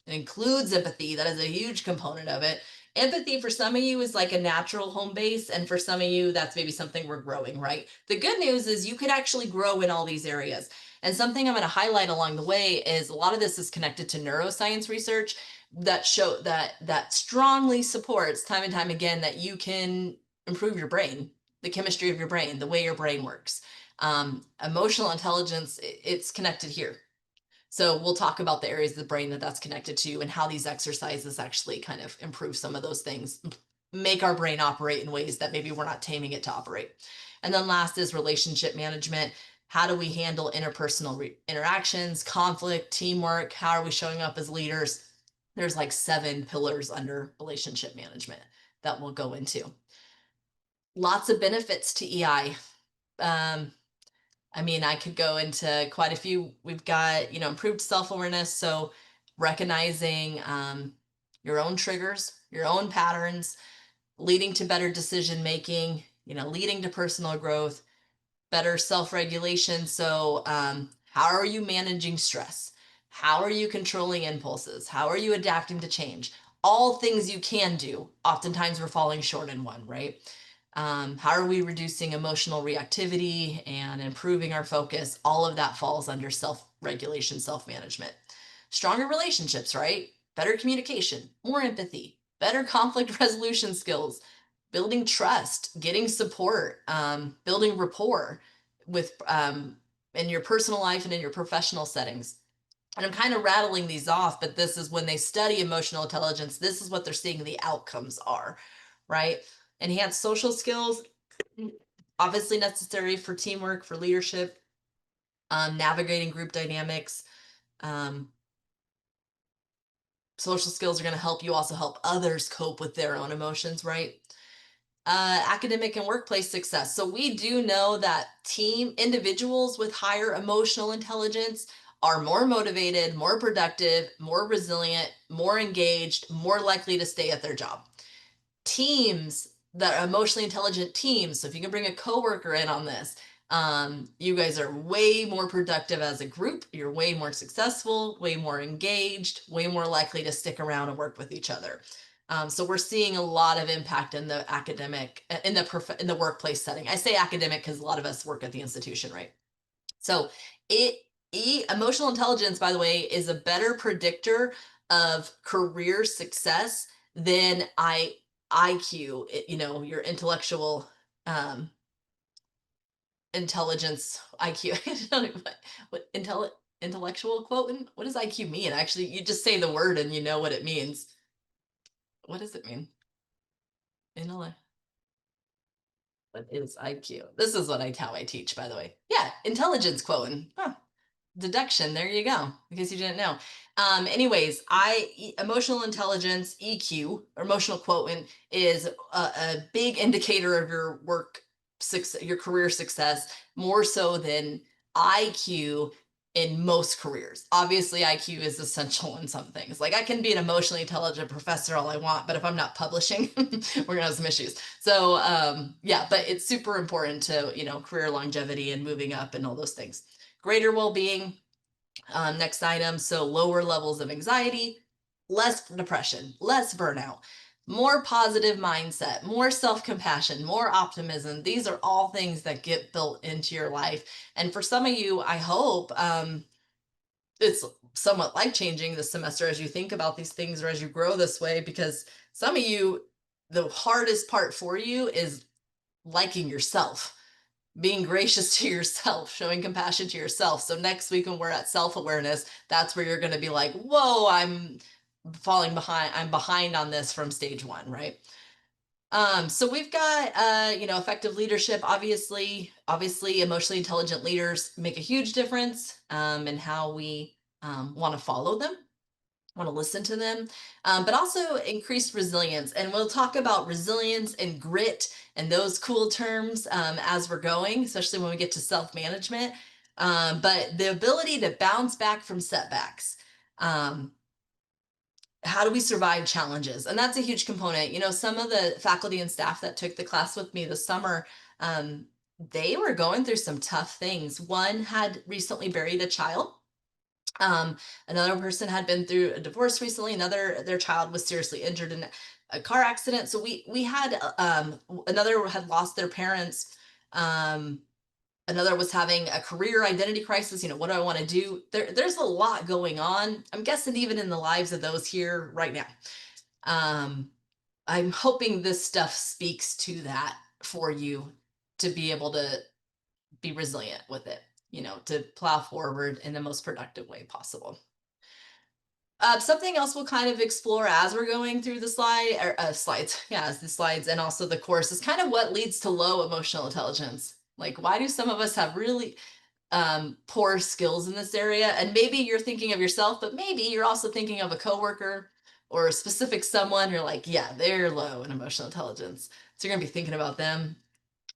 It includes empathy. That is a huge component of it. Empathy for some of you is like a natural home base, and for some of you, that's maybe something we're growing, right? The good news is you could actually grow in all these areas. And something I'm going to highlight along the way is a lot of this is connected to neuroscience research that strongly supports time and time again that you can improve your brain, the chemistry of your brain, the way your brain works. Emotional intelligence, it's connected here. So we'll talk about the areas of the brain that's connected to and how these exercises actually kind of improve some of those things, make our brain operate in ways that maybe we're not taming it to operate. And then last is relationship management. How do we handle interpersonal interactions, conflict, teamwork? How are we showing up as leaders? There's like 7 pillars under relationship management that we'll go into. Lots of benefits to EI. I could go into quite a few. We've got, improved self-awareness. So recognizing your own triggers, your own patterns, leading to better decision making, leading to personal growth, better self-regulation. So how are you managing stress? How are you controlling impulses? How are you adapting to change? All things you can do. Oftentimes we're falling short in one, right? How are we reducing emotional reactivity and improving our focus? All of that falls under self-regulation, self-management. Stronger relationships, right? Better communication, more empathy, better conflict resolution skills, building trust, getting support, building rapport with in your personal life and in your professional settings. And I'm kind of rattling these off, but this is when they study emotional intelligence, this is what they're seeing the outcomes are, right? Enhanced social skills, obviously necessary for teamwork, for leadership, navigating group dynamics. Social skills are going to help you also help others cope with their own emotions, right? Academic and workplace success. So we do know that individuals with higher emotional intelligence are more motivated, more productive, more resilient, more engaged, more likely to stay at their job. Teams that are emotionally intelligent teams. So if you can bring a coworker in on this, you guys are way more productive as a group. You're way more successful, way more engaged, way more likely to stick around and work with each other. So we're seeing a lot of impact in the academic, in the workplace setting. I say academic because a lot of us work at the institution, right? So emotional intelligence, by the way, is a better predictor of career success than IQ, your intellectual intelligence, IQ. I don't know what intellectual quotient. What does IQ mean? Actually, you just say the word and you know what it means. What does it mean? Intellect. What is IQ? This is how I teach, by the way. Yeah, intelligence quotient. Huh. Deduction. There you go. Because you didn't know. Anyways, emotional intelligence, EQ, or emotional quotient, is a big indicator of your your career success, more so than IQ in most careers. Obviously, IQ is essential in some things. Like I can be an emotionally intelligent professor all I want, but if I'm not publishing, we're gonna have some issues. So yeah, but it's super important to, career longevity and moving up and all those things. Greater well-being, next item. So lower levels of anxiety, less depression, less burnout, more positive mindset, more self-compassion, more optimism. These are all things that get built into your life. And for some of you, I hope it's somewhat life-changing this semester as you think about these things or as you grow this way, because some of you, the hardest part for you is liking yourself, being gracious to yourself, showing compassion to yourself. So next week when we're at self-awareness, that's where you're going to be like, whoa, I'm falling behind. I'm behind on this from stage one, right? So we've got, effective leadership. Obviously, emotionally intelligent leaders make a huge difference in how we want to follow them, want to listen to them, but also increased resilience. And we'll talk about resilience and grit and those cool terms as we're going, especially when we get to self-management. But the ability to bounce back from setbacks. How do we survive challenges? And that's a huge component. Some of the faculty and staff that took the class with me this summer, they were going through some tough things. One had recently buried a child. Another person had been through a divorce recently. Their child was seriously injured in a car accident. So we had another had lost their parents. Another was having a career identity crisis. What do I want to do? There's a lot going on. I'm guessing even in the lives of those here right now. I'm hoping this stuff speaks to that for you to be able to be resilient with it, to plow forward in the most productive way possible. Something else we'll kind of explore as we're going through the slides, yeah, as the slides and also the course is kind of what leads to low emotional intelligence. Like, why do some of us have really poor skills in this area? And maybe you're thinking of yourself, but maybe you're also thinking of a coworker or a specific someone. You're like, yeah, they're low in emotional intelligence. So you're gonna be thinking about them.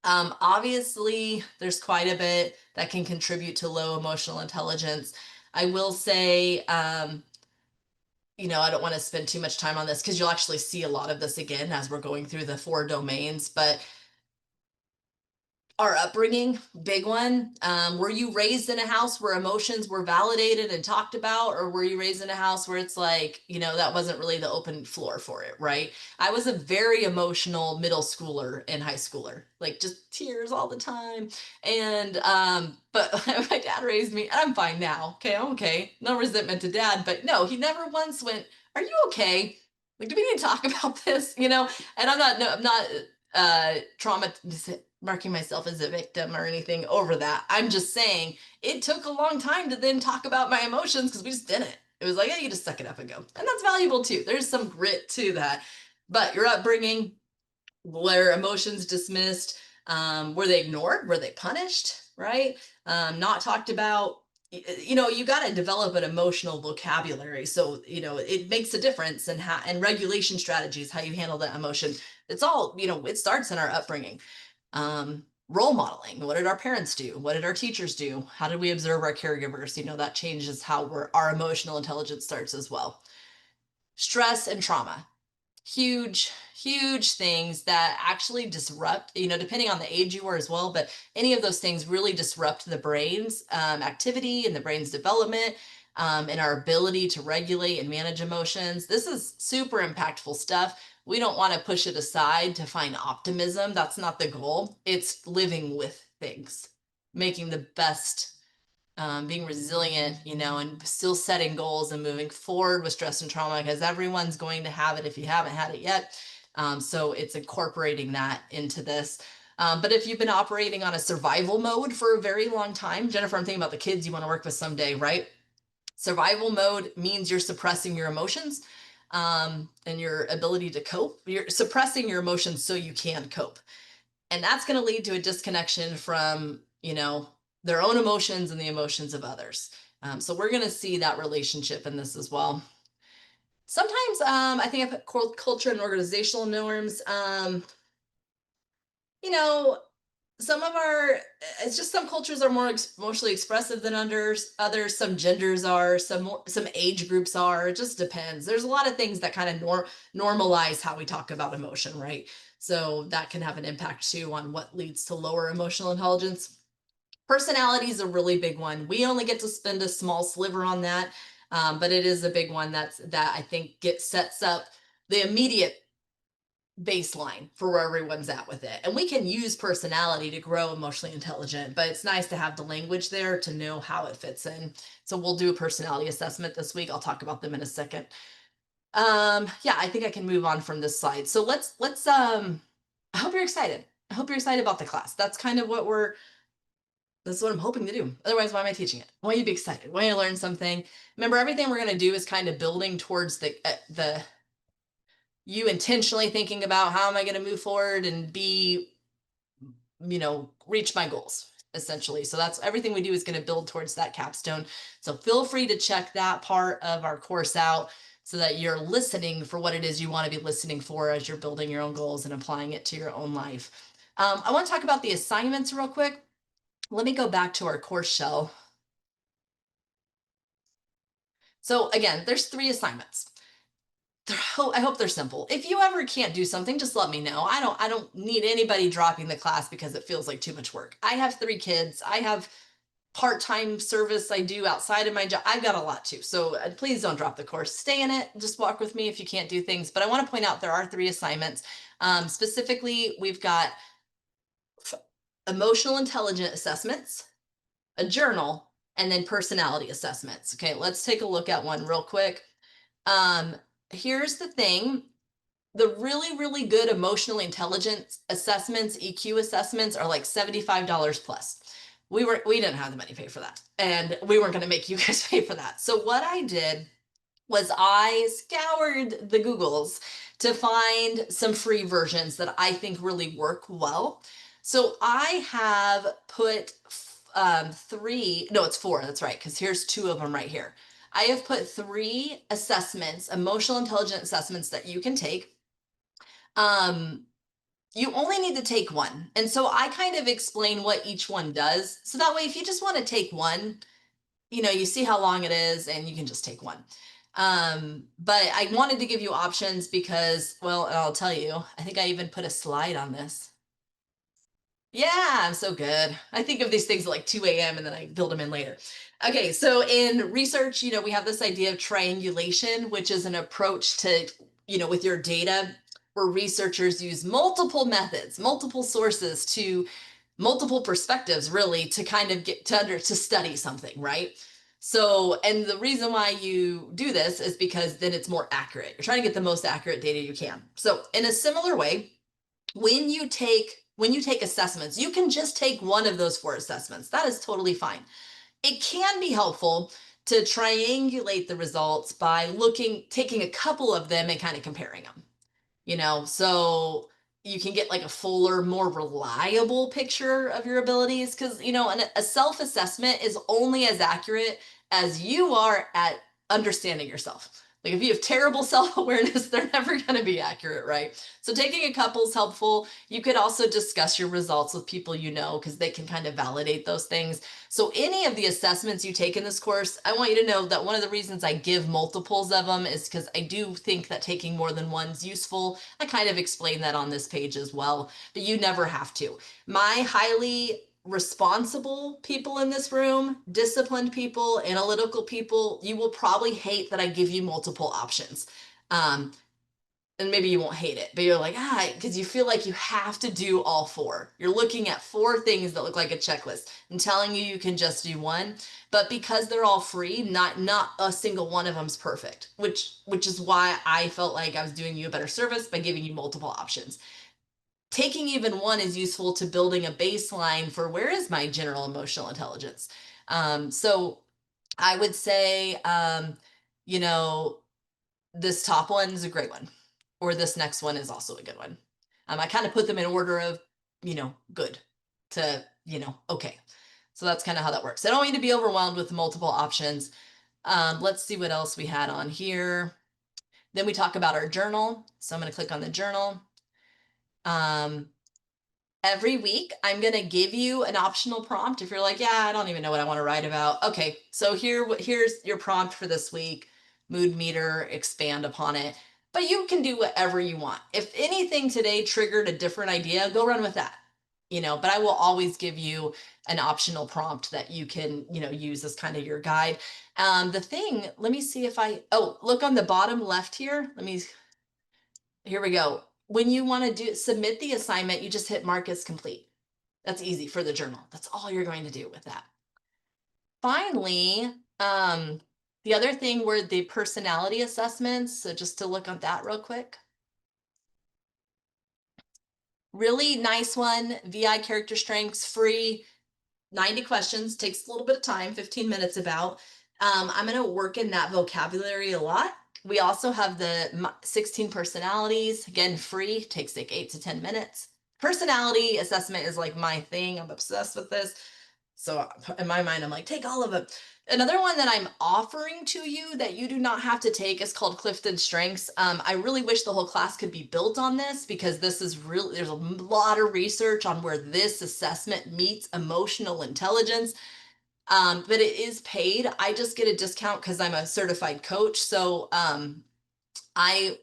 Obviously, there's quite a bit that can contribute to low emotional intelligence. I will say, I don't want to spend too much time on this because you'll actually see a lot of this again as we're going through the 4 domains, but our upbringing, big one. Were you raised in a house where emotions were validated and talked about, or were you raised in a house where it's like, that wasn't really the open floor for it, right? I was a very emotional middle schooler and high schooler, like just tears all the time. And but my dad raised me, and I'm fine now. Okay, I'm okay. No resentment to dad, but no, he never once went, "Are you okay? Like, do we need to talk about this?" And I'm not trauma marking myself as a victim or anything over that. I'm just saying it took a long time to then talk about my emotions because we just didn't. It was like, yeah, you just suck it up and go. And that's valuable too. There's some grit to that. But your upbringing, were emotions dismissed? Were they ignored? Were they punished? Right? Not talked about. You got to develop an emotional vocabulary. So, it makes a difference in how, and regulation strategies, how you handle that emotion. It's all, it starts in our upbringing. Role modeling. What did our parents do? What did our teachers do? How did we observe our caregivers? That changes how our emotional intelligence starts as well. Stress and trauma, huge things that actually disrupt, depending on the age you are as well, but any of those things really disrupt the brain's activity and the brain's development, and our ability to regulate and manage emotions. This is super impactful stuff. We don't want to push it aside to find optimism. That's not the goal. It's living with things, making the best, being resilient, and still setting goals and moving forward with stress and trauma, because everyone's going to have it if you haven't had it yet. So it's incorporating that into this. But if you've been operating on a survival mode for a very long time, Jennifer, I'm thinking about the kids you want to work with someday, right? Survival mode means you're suppressing your emotions, and your ability to cope. You're suppressing your emotions so you can cope. And that's going to lead to a disconnection from, their own emotions and the emotions of others. So we're going to see that relationship in this as well. Sometimes I think I put culture and organizational norms. You know, some of our it's just some cultures are more emotionally expressive than others. Some genders are, some age groups are. It just depends. There's a lot of things that kind of normalize how we talk about emotion, right? So that can have an impact too on what leads to lower emotional intelligence. Personality is a really big one. We only get to spend a small sliver on that, but it is a big one that I think sets up the immediate baseline for where everyone's at with it. And we can use personality to grow emotionally intelligent, but it's nice to have the language there to know how it fits in. So we'll do a personality assessment this week. I'll talk about them in a second. Yeah, I think I can move on from this slide. So let's I hope you're excited. I hope you're excited about the class. That's kind of what that's what I'm hoping to do. Otherwise, why am I teaching it? Why you be excited? Why you learn something? Remember, everything we're going to do is kind of building towards the you intentionally thinking about how am I going to move forward and reach my goals essentially. So that's everything we do is going to build towards that capstone. So feel free to check that part of our course out so that you're listening for what it is you want to be listening for as you're building your own goals and applying it to your own life. I want to talk about the assignments real quick. Let me go back to our course shell. So again, there's 3 assignments. I hope they're simple. If you ever can't do something, just let me know. I don't need anybody dropping the class because it feels like too much work. I have 3 kids. I have part-time service I do outside of my job. I've got a lot too. So please don't drop the course. Stay in it. Just walk with me if you can't do things. But I want to point out there are 3 assignments. Specifically, we've got emotional intelligence assessments, a journal, and then personality assessments. Okay, let's take a look at one real quick. Um, Here's the thing. The really, really good emotional intelligence assessments, EQ assessments, are like $75 plus. We didn't have the money to pay for that, and we weren't going to make you guys pay for that. So what I did was I scoured the Googles to find some free versions that I think really work well. So I have put 3, no, it's 4, that's right, because here's 2 of them right here. I have put 3 assessments, emotional intelligence assessments that you can take. You only need to take one. And so I kind of explain what each one does. So that way, if you just want to take one, you see how long it is and you can just take one. But I wanted to give you options because, well, I'll tell you, I think I even put a slide on this. Yeah, I'm so good. I think of these things at like 2 a.m. and then I build them in later. Okay, so in research, we have this idea of triangulation, which is an approach to, with your data, where researchers use multiple methods, multiple sources to multiple perspectives, really, to kind of get to study something, right? So, and the reason why you do this is because then it's more accurate. You're trying to get the most accurate data you can. So, in a similar way, when you take assessments, you can just take one of those 4 assessments. That is totally fine. It can be helpful to triangulate the results by taking a couple of them and kind of comparing them. So you can get like a fuller, more reliable picture of your abilities, because a self-assessment is only as accurate as you are at understanding yourself. Like if you have terrible self-awareness, they're never going to be accurate, right? So taking a couple is helpful. You could also discuss your results with people because they can kind of validate those things. So any of the assessments you take in this course, I want you to know that one of the reasons I give multiples of them is because I do think that taking more than one's useful. I kind of explain that on this page as well, but you never have to. My highly responsible people in this room, disciplined people, analytical people, you will probably hate that I give you multiple options. And maybe you won't hate it, but you're like, because you feel like you have to do all 4. You're looking at 4 things that look like a checklist and telling you can just do one, but because they're all free, not a single one of them's perfect, which is why I felt like I was doing you a better service by giving you multiple options. Taking even one is useful to building a baseline for where is my general emotional intelligence. So I would say, you know, this top one is a great one, or this next one is also a good one. I kind of put them in order of, good to, okay. So that's kind of how that works. I don't want you to be overwhelmed with multiple options. Let's see what else we had on here. Then we talk about our journal. So I'm going to click on the journal. Every week, I'm going to give you an optional prompt. If you're like, yeah, I don't even know what I want to write about. Okay, so here's your prompt for this week. Mood meter, expand upon it. But you can do whatever you want. If anything today triggered a different idea, go run with that. But I will always give you an optional prompt that you can, use as kind of your guide. Let me see if look on the bottom left here. Here we go. when you want to submit the assignment, you just hit mark as complete. That's easy for the journal. That's all you're going to do with that. Finally, the other thing were the personality assessments. So just to look at that real quick. Really nice one. VI character strengths, free, 90 questions, takes a little bit of time, 15 minutes about. I'm going to work in that vocabulary a lot. We also have the 16 personalities, again, free, takes like 8 to 10 minutes. Personality assessment is like my thing. I'm obsessed with this. So in my mind, I'm like, take all of them. Another one that I'm offering to you that you do not have to take is called Clifton Strengths. I really wish the whole class could be built on this, because this is really, there's a lot of research on where this assessment meets emotional intelligence. But it is paid. I just get a discount because I'm a certified coach. So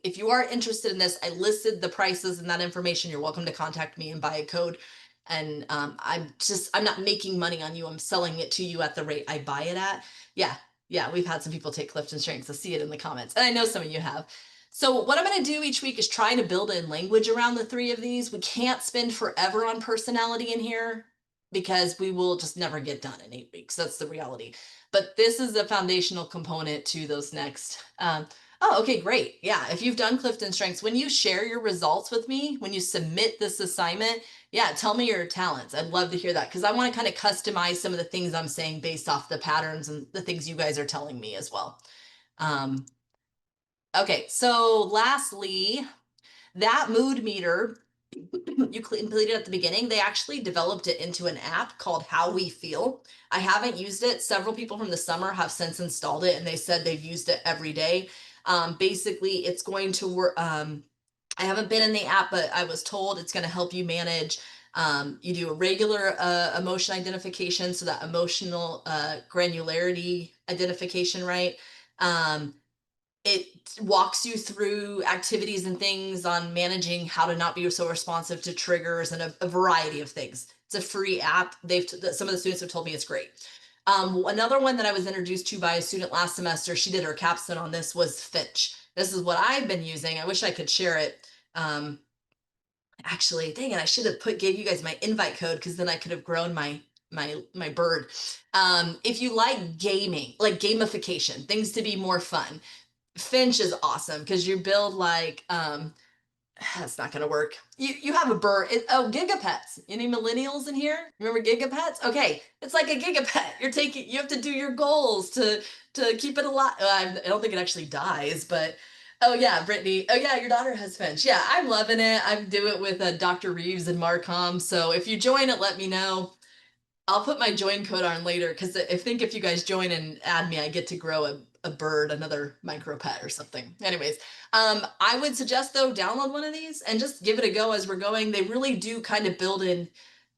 if you are interested in this, I listed the prices and that information. You're welcome to contact me and buy a code. And I'm not making money on you. I'm selling it to you at the rate I buy it at. Yeah, we've had some people take Clifton Strengths. I see it in the comments, and I know some of you have. So what I'm going to do each week is try to build in language around the 3 of these. We can't spend forever on personality in here, because we will just never get done in 8 weeks. That's the reality. But this is a foundational component to those next. Oh, okay, great. Yeah, if you've done Clifton Strengths, when you share your results with me, when you submit this assignment, yeah, tell me your talents. I'd love to hear that, because I want to kind of customize some of the things I'm saying based off the patterns and the things you guys are telling me as well. Okay, so lastly, that mood meter you completed at the beginning, they actually developed it into an app called How We Feel. I haven't used it. Several people from the summer have since installed it, and they said they've used it every day. Basically, it's going to work. I haven't been in the app, but I was told it's going to help you manage. You do a regular emotion identification, so that emotional granularity identification, right? It walks you through activities and things on managing how to not be so responsive to triggers and a variety of things. It's a free app. Some of the students have told me it's great. Another one that I was introduced to by a student last semester, she did her capstone on this, was Finch. This is what I've been using. I wish I could share it. Actually, dang it, I should have gave you guys my invite code, because then I could have grown my bird. If you like gaming, like gamification, things to be more fun, Finch is awesome, because you build like that's not gonna work. You have a bird. Gigapets. Any millennials in here? Remember Gigapets? Okay, it's like a gigapet. You have to do your goals to keep it alive. I don't think it actually dies, but oh yeah, Brittany. Oh yeah, your daughter has Finch. Yeah, I'm loving it. I do it with Dr. Reeves and Marcom. So if you join it, let me know. I'll put my join code on later, because I think if you guys join and add me, I get to grow a bird, another micro pet or something. Anyways, I would suggest though, download one of these and just give it a go as we're going. They really do kind of build in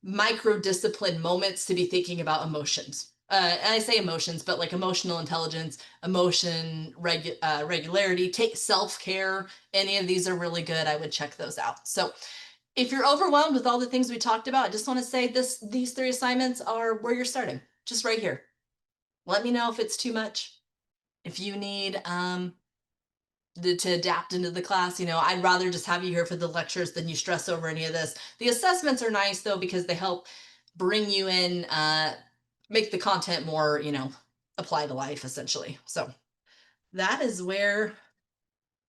micro discipline moments to be thinking about emotions. And I say emotions, but like emotional intelligence, regularity, take self-care. Any of these are really good. I would check those out. So if you're overwhelmed with all the things we talked about, I just want to say these 3 assignments are where you're starting, just right here. Let me know if it's too much. If you need to adapt into the class, I'd rather just have you here for the lectures than you stress over any of this. The assessments are nice though, because they help bring you in, make the content more, apply to life essentially. So that is where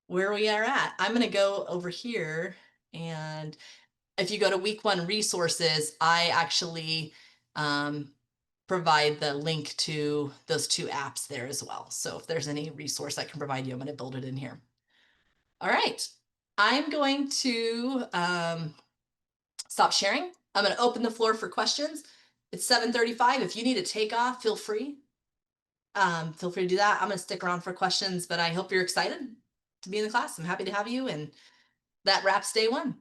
we are at. I'm going to go over here, and if you go to week 1 resources, I actually provide the link to those 2 apps there as well. So if there's any resource I can provide you, I'm going to build it in here. All right, I'm going to stop sharing. I'm going to open the floor for questions. It's 7:35. If you need to take off, feel free. Feel free to do that. I'm going to stick around for questions, but I hope you're excited to be in the class. I'm happy to have you, and that wraps day 1.